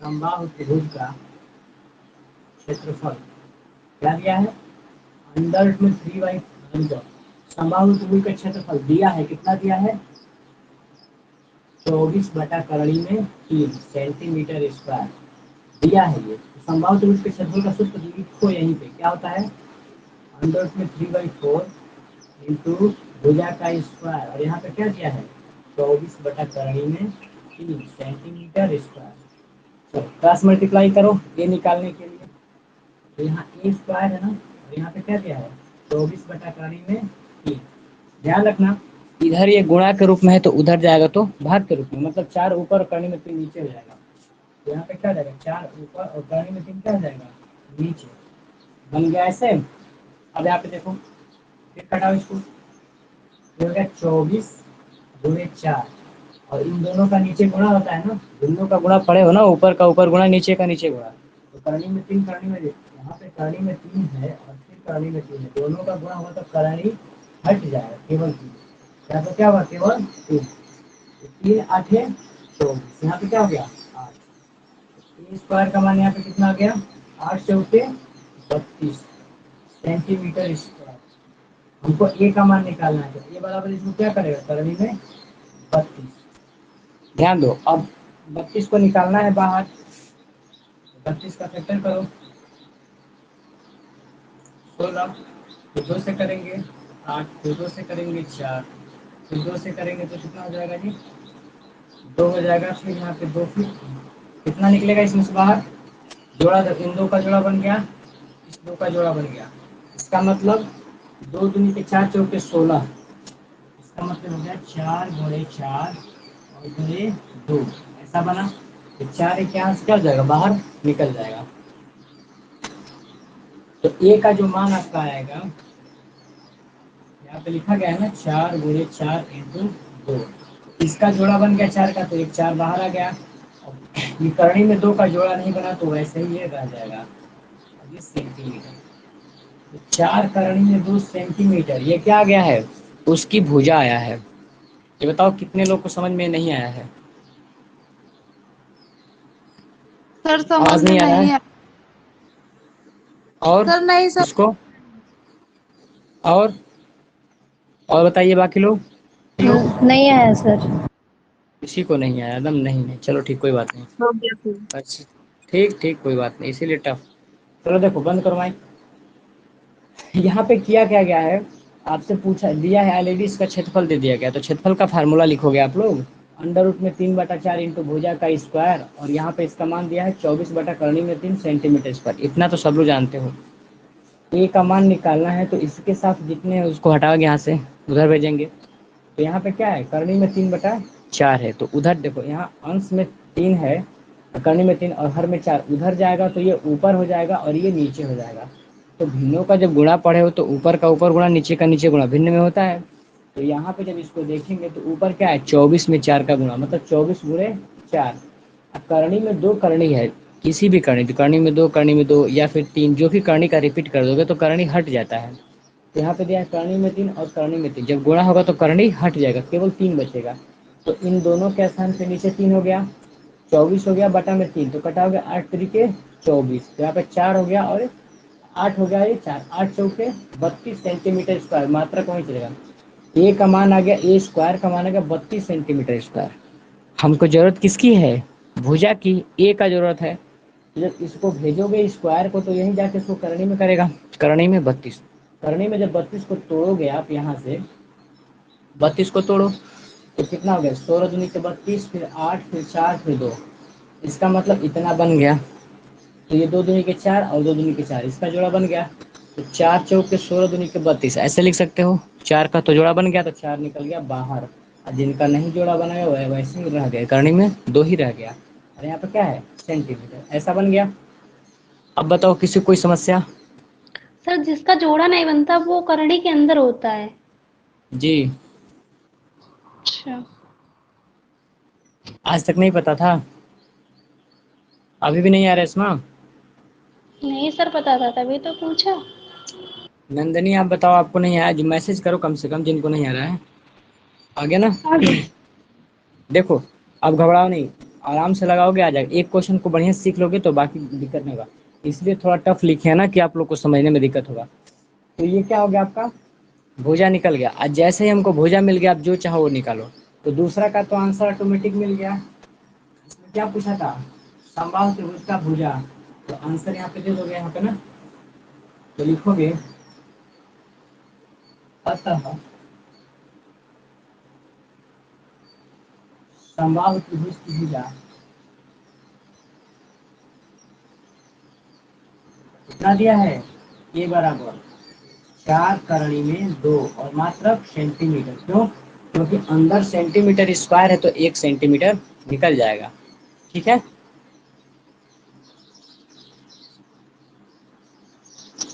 समबाहु त्रिभुज का क्षेत्रफल क्या दिया है, अंडर रूट में 3/4 समबाहु त्रिभुज का क्षेत्रफल दिया है, कितना दिया है? 24/3 में 3 सेंटीमीटर स्क्वायर दिया है ये। समबाहु त्रिभुज के क्षेत्रफल का सूत्र लिखो यहीं पे, क्या होता है? अंडर रूट में 3/4 इंटू भुजा का स्क्वायर, और यहाँ पे क्या दिया है? 24/3 में 3 सेंटीमीटर स्क्वायर। तो क्रॉस मल्टीप्लाई करो ये निकालने के लिए, तो यहाँ ए स्क्वायर है ना, और यहाँ पे क्या दिया है? 24/3 में 3। ध्यान रखना इधर ये गुणा के रूप में है तो उधर जाएगा तो भाग के रूप में, मतलब 4 ऊपर और करनी में 3 नीचे हो जाएगा। तो यहाँ पे क्या जाएगा? 4 ऊपर और करनी में 3 क्या हो जाएगा? नीचे। बन गया ऐसे। अब यहाँ पे देखो, फिर कटाओ इसको, ये हो गया 24/4, और इन दोनों का नीचे गुणा होता है ना, दोनों का गुणा पड़े हो ना, ऊपर का ऊपर गुणा, नीचे का नीचे गुणा। तो करनी में 3, करनी में यहाँ पे करनी में 3 है और फिर करनी में 3 है, दोनों का गुणा हुआ तो करनी हट जाएगा, केवल 3। यहाँ पे क्या हुआ? केवल 3। 3 8 24, यहाँ पे क्या हो गया? 8। ए स्क्वायर का मान यहाँ पे कितना आ गया? 8 चौके 32 सेंटीमीटर स्क्वायर। हमको ए का मान निकालना है, तो ए बराबर इसमें क्या करेगा? करनी में 32। ध्यान दो, अब 32 को निकालना है बाहर, 32 का फैक्टर करो, 16, फिर 2 से करेंगे 8, फिर 2 से करेंगे 4, फिर 2 से करेंगे तो कितना हो जाएगा जी? 2 हो जाएगा। फिर यहाँ पे 2, फिर कितना निकलेगा इसमें से बाहर? जोड़ा, जब इन 2 का जोड़ा बन गया, इस 2 का जोड़ा बन गया, इसका मतलब 2 दूनी के 4 चौके 16, इसका मतलब हो गया 4 गुणे 4 और गुणे 2, ऐसा बना। तो 4 एक यहाँ से क्या हो जाएगा? बाहर निकल जाएगा। तो ए का जो मान आपका आएगा, यहाँ पे लिखा गया है ना 4 गुणे 4 इंटू 2, इसका जोड़ा बन गया 4 का, तो एक 4 बाहर आ गया। ये करनी में 2 का जोड़ा नहीं बना तो वैसे ही ये रह जाएगा, ये सेंटीमीटर। तो 4 करनी में 2 सेंटीमीटर, ये क्या आ गया है? उसकी भुजा आया है। ये बताओ कितने लोग को समझ में नहीं आया है? सर समझ आवाज में नहीं आ रहा नहीं है? है और सर, नहीं सर। इसको और बताइए बाकी लोग। नहीं आया सर। किसी को नहीं आया? एकदम नहीं है, चलो ठीक, कोई बात नहीं। हो गया सर। अच्छा, ठीक ठीक, कोई बात नहीं, इसीलिए टफ। चलो देखो, बंद करो माइक। यहाँ पे किया क्या गया है, आपसे पूछा दिया है ऑलरेडी, इसका क्षेत्रफल दे दिया गया, तो क्षेत्रफल का फार्मूला लिखोगे आप लोग, अंडर रूट में 3/4 इंटू भुजा का स्क्वायर, और यहाँ पे इसका मान दिया है 24/करनी में 3 सेंटीमीटर स्क्वायर। इतना तो सब लोग जानते हो। ए का मान निकालना है, तो इसके साथ जितने हैं उसको हटाओगे यहाँ से, उधर भेजेंगे। तो यहाँ पे क्या है? करनी में 3/4 है, तो उधर देखो, यहाँ अंश में 3 है, करनी में 3 और हर में 4, उधर जाएगा तो ये ऊपर हो जाएगा और ये नीचे हो जाएगा। तो भिन्नों का जब गुणा पढ़े हो तो ऊपर का ऊपर गुणा, नीचे का नीचे गुणा भिन्न में होता है। तो यहाँ पे जब इसको देखेंगे तो ऊपर क्या है? 24 में 4 का गुणा, मतलब 24 गुणे 4। अब करनी में 2 करनी है, किसी भी करनी, तो करनी में 2, करनी में 2 या फिर 3, जो भी करनी का रिपीट कर दोगे तो करनी हट जाता है। तो यहाँ पे दिया है करनी में 3 और करनी में 3, जब गुणा होगा तो करनी हट जाएगा, केवल 3 बचेगा। तो इन दोनों के स्थान पे नीचे 3 हो गया, 24 हो गया बटा में 3, तो कटा हो गया 8 तरीके 24, तो यहाँ पे 4 हो गया और 8 हो गया, ये 4, 8 चौके 32 सेंटीमीटर स्क्वायर, मात्रा कौन चलेगा? ए का मान आ गया, ए स्क्वायर का मान आ गया 32 सेंटीमीटर स्क्वायर। हमको जरूरत किसकी है? भुजा की, ए का जरूरत है। जब इसको भेजोगे स्क्वायर को तो यहीं जाके इसको करनी में करेगा, करनी में 32, करनी में जब 32 को तोड़ोगे आप, यहाँ से 32 को तोड़ो तो कितना हो गया? 16 दूनी के 32, फिर 8, फिर 4, फिर 2, इसका मतलब इतना बन गया। तो ये 2 दूनी के 4 और 2 दूनी के 4, इसका जोड़ा बन गया। तो 4 चौके 16 दूनी के 32, ऐसे लिख सकते हो। 4 का तो जोड़ा बन गया तो 4 निकल गया बाहर, और जिनका नहीं जोड़ा बनाया वह वैसे ही रह गया, करनी में 2 ही रह गया, और यहाँ पे क्या है? सेंटीमीटर, ऐसा बन गया। अब बताओ किसी कोई समस्या? सर जिसका जोड़ा नहीं बनता वो करड़ी के अंदर होता है। जी, अच्छा। आज तक नहीं पता था? अभी भी नहीं आ रहा इसमें? नहीं सर पता था, तभी तो पूछा। नंदनी आप बताओ, आपको नहीं आया? जो मैसेज करो कम से कम जिनको नहीं आ रहा है। आ गया ना? आगे। देखो, अब घबराओ नहीं, आराम से लगाओगे आ जाएगा। एक क्वेश्चन को बढ़िया से सीख लोगे तो बाकी दिक्कत नहीं होगा, इसलिए थोड़ा टफ लिखे है ना कि आप लोग को समझने में दिक्कत होगा। तो ये क्या हो गया आपका, भुजा निकल गया। आज जैसे ही हमको भुजा मिल गया, आप जो चाहो वो निकालो। तो दूसरा का तो आंसर ऑटोमेटिक मिल गया। इसमें क्या पूछा था, समबाहु त्रिभुज का भुजा, तो आंसर यहाँ पे दे दोगे यहाँ पे ना, तो लिखोगे अतः समबाहु त्रिभुज की भुजा कितना दिया है, ए बराबर 4 करणी में 2 और मात्रक सेंटीमीटर। क्यों, क्योंकि अंदर सेंटीमीटर स्क्वायर है तो 1 सेंटीमीटर निकल जाएगा। ठीक है,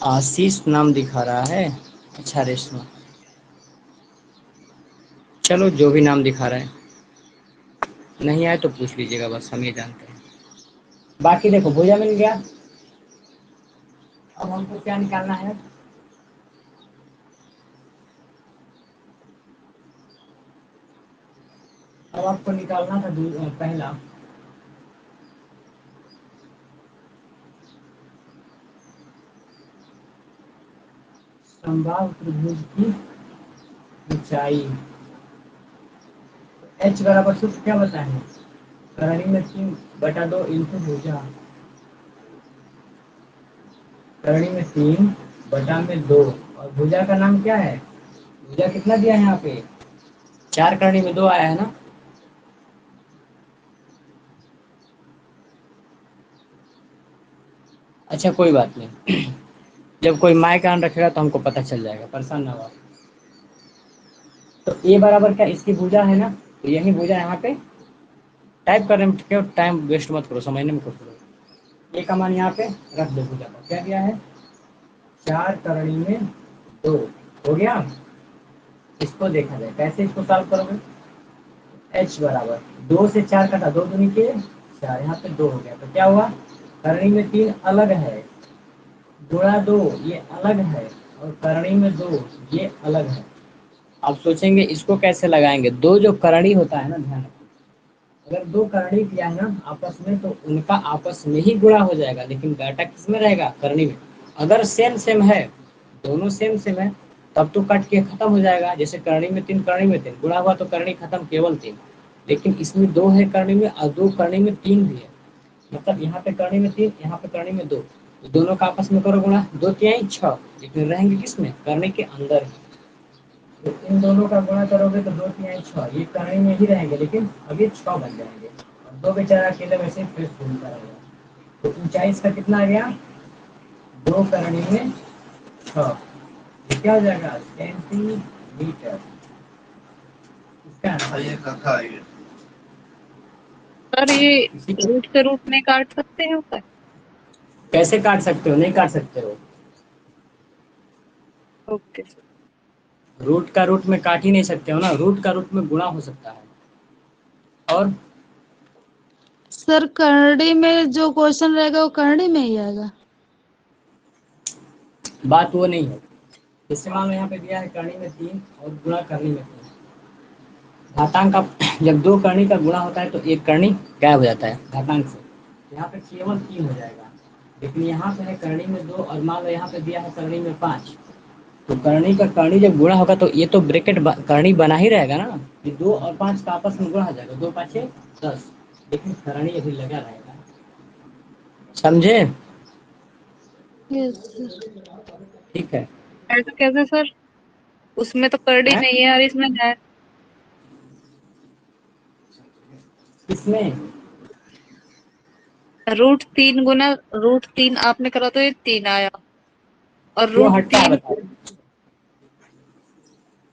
आशीष नाम दिखा रहा है। अच्छा रेशमा, चलो जो भी नाम दिखा रहा है, नहीं आए तो पूछ लीजिएगा, बस हम ये जानते हैं। बाकी देखो भुजा मिल गया, अब हमको क्या निकालना है, अब आपको निकालना था पहला समबाहु त्रिभुज की ऊंचाई। h बराबर सूत्र क्या बताए, करणी में 3/2 इंटू भुजा, करणी में 3/2 और भुजा का नाम क्या है, भुजा कितना दिया है यहाँ पे, 4 करणी में 2 आया है ना। अच्छा कोई बात नहीं, जब कोई माय कान रखेगा तो हमको पता चल जाएगा, परेशान ना हो। तो ए बराबर क्या, इसकी भुजा है ना, तो यही भुजा यहाँ पे टाइप करने में क्यों टाइम वेस्ट मत करो, समझने में करो। ए का मान यहाँ पे रख दो, भुजा का क्या दिया है, 4 करणी में 2 हो गया। इसको देखा जाए कैसे, इसको सॉल्व करोगे, h बराबर 2 से 4 कटा, 2 दूनी के 4, यहाँ पे 2 हो गया, तो क्या हुआ, करणी में 3 अलग है, गुणा 2 ये अलग है, और करणी में 2 ये अलग है। आप सोचेंगे इसको कैसे लगाएंगे, दो जो करणी होता है ना, ध्यान रखो, अगर 2 करणी किया है ना आपस में, तो उनका आपस में ही गुणा हो जाएगा, लेकिन डाटा किसमें रहेगा, करणी में। अगर सेम सेम है, दोनों सेम सेम है, तब तो कट के खत्म हो जाएगा। जैसे करणी में 3 करणी में 3 गुणा हुआ तो करणी खत्म, केवल 3। लेकिन इसमें 2 है करणी में और 2 करणी में 3 भी है, मतलब यहाँ पे करणी में 3, यहाँ पे करणी में 2, तो दोनों का आपस में करो गुणा, 2 3 6, लेकिन रहेंगे किसमें, करणी के अंदर ही। तो इन दोनों का गुणा करोगे तो 2 3 6, ये करणी में ही रहेंगे, लेकिन अभी 6 बन जाएंगे, और 2 बेचारा अकेले वैसे फिर शून्य करेगा। तो ऊंचाई इसका कितना आ गया, 2 करणी में 6, ये क्या हो जाएगा, सेंटीमीटर। इसका आंसर सर ये इसी को रूट से रूट में काट सकते हैं ऊपर। कैसे काट सकते हो, नहीं काट सकते हो, ओके रूट का रूट में काट ही नहीं सकते हो ना, रूट का रूट में गुणा हो सकता है। और सर करणी में जो क्वेश्चन रहेगा वो करणी में ही आएगा। बात वो नहीं है, जैसे मान लो यहाँ पे दिया है करणी में 3 और गुणा करणी में 3, घातांक का जब 2 करणी का गुणा होता है तो एक करणी गायब हो जाता है घातांक से, यहाँ पे केवल 3 हो जाएगा। लेकिन यहाँ पे है करणी में 2 और मान लो यहाँ पे दिया है करणी में 5, तो करणी का करणी जब गुणा होगा तो ये तो ब्रैकेट करणी बना ही रहेगा ना, ये 2 और 5 का आपस में गुणा हो जाएगा, 2 5 10, लेकिन करणी अभी लगा रहेगा, समझे। Yes sir. ठीक है, ऐसा कैसे सर, उसमें तो करड़ी हैं? नहीं है और इसमें है। इसमें √3 गुना √3 आपने करा तो ये 3 आया, और क्यों रूट हटता है तीन बताओ,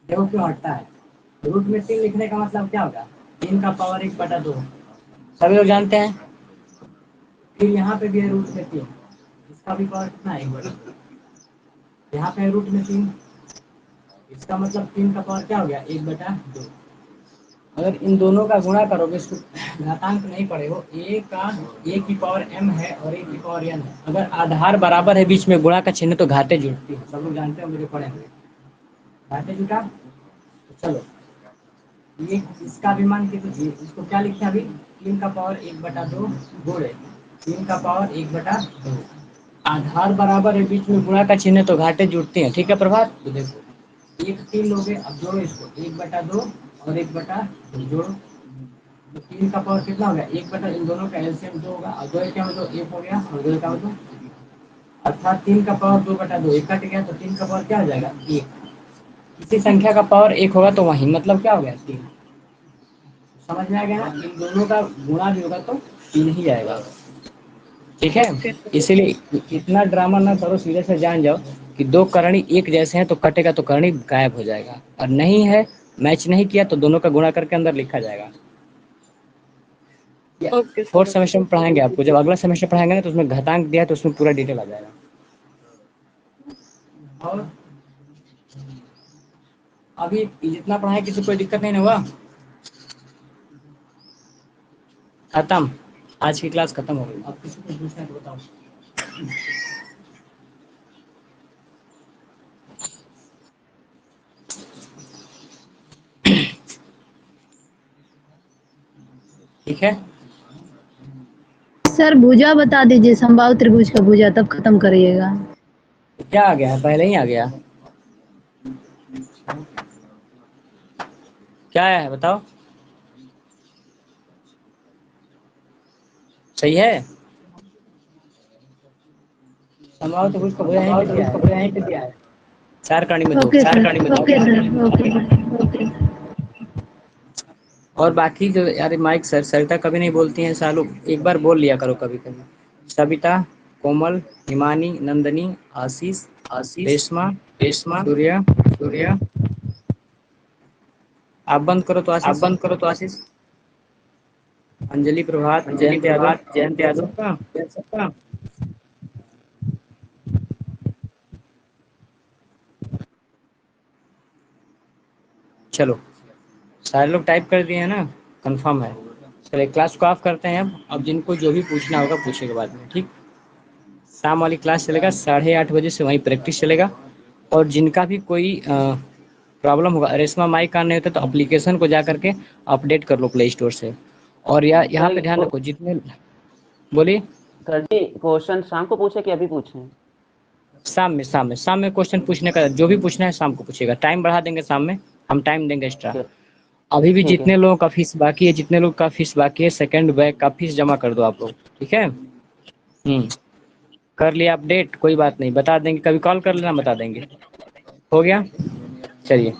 देखो क्यों हटता है, रूट में 3 लिखने का मतलब क्या होगा, 3 का पावर 1/2, सभी लोग जानते हैं। फिर यहाँ पे भी है रूट में 3, इसका भी पावर कितना है, 1/2, यहाँ पे है रूट में 3, इसका मतलब 3 का पावर क्या हो गया, 1/2। अगर इन दोनों का गुणा करोगे, घातांक नहीं पड़े हो, ए की पावर m है और ए की पावर n है, अगर आधार बराबर है बीच में गुणा का चिन्ह तो घाते जुड़ती है, सब लोग जानते हो, मुझे पढ़े हुए घाते जुटा। तो चलो ये इसका भी मान के लीजिए, इसको क्या लिखे अभी, 3 का पावर 1/2 गुणे 3 का पावर 1/2, आधार बराबर है, बीच में गुणा का चिन्ह है तो घाटे जुड़ते हैं। ठीक है प्रभात, तो देखो 1 3 लोगे, अब जोड़ो इसको, 1/2 और 1/2 जोड़ो, तो 3 का पावर कितना हो गया, 1/, इन दोनों का एलसीएम 2 होगा, और 2 क्या मतलब 1 हो गया, और 2 का मतलब, अर्थात 3 का पावर 2/2, 1 कट गया तो 3 का पावर क्या हो जाएगा 1। किसी संख्या का पावर 1 होगा तो वही मतलब क्या हो गया 3। समझ में आ गया ना, इन दोनों का गुणा भी होगा तो 3 ही आएगा। ठीक है, ओके सर। इसीलिए इतना ड्रामा ना करो, सीधे से जान जाओ कि दो करणी एक जैसे हैं तो कटेगा तो करणी गायब हो जाएगा, और नहीं है, मैच नहीं किया तो दोनों का गुणा करके अंदर लिखा जाएगा। Okay fourth sir. सेमेस्टर में पढ़ाएंगे आपको, जब अगला सेमेस्टर पढ़ाएंगे ना तो उसमें घातांक दिया है तो उसमें पूरा डिटेल आ जाएगा। और अभी जितना पढ़ाए किसी कोई दिक्कत नहीं ना हुआ? खत्म, आज की क्लास खत्म हो गई। अब किसी को पूछना है तो बताओ। ठीक है, सर भुजा बता दीजिए, समबाहु त्रिभुज का भुजा, तब खत्म करिएगा। क्या आ गया है, पहले ही आ गया, क्या आया है बताओ, सही है? समबाहु त्रिभुज का भुजा यहीं पे दिया है, 4 कणी में 2, ओके 4 सर, कणी में 2। Okay sir, okay sir, okay. और बाकी जो यार माइक सरिता कभी नहीं बोलती हैं सालों, एक बार बोल लिया करो कभी कभी। सविता, कोमल, हिमानी, नंदनी, आशीष, रेशमा, सूर्या, आप बंद करो तो आशीष, अंजलि, प्रभात, जयंत यादव, सबका। चलो सारे लोग टाइप कर दिए हैं ना, कंफर्म है। चलिए क्लास को ऑफ करते हैं अब जिनको जो भी पूछना होगा पूछेगा बाद में। ठीक, शाम वाली क्लास चलेगा 8:30 बजे से, वहीं प्रैक्टिस चलेगा। और जिनका भी कोई प्रॉब्लम होगा, रेशमा माइक का नहीं होता तो एप्लीकेशन को जा करके अपडेट कर लो प्ले स्टोर से। और यहाँ पे ध्यान रखो जितने, बोलिए। सर जी क्वेश्चन शाम को पूछे कि अभी पूछे? शाम में क्वेश्चन पूछने का जो भी पूछना है शाम को पूछेगा, टाइम बढ़ा देंगे शाम में, हम टाइम देंगे एक्स्ट्रा। ठीक अभी भी ठीक है। जितने लोगों का फीस बाकी है, सेकंड बैग का फीस जमा कर दो आप लोग। ठीक है, कर लिया अपडेट, कोई बात नहीं, बता देंगे, कभी कॉल कर लेना, बता देंगे। हो गया, चलिए।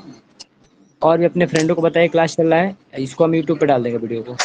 और भी अपने फ्रेंडों को बताइए क्लास चल रहा है, इसको हम यूट्यूब पे डाल देंगे वीडियो को।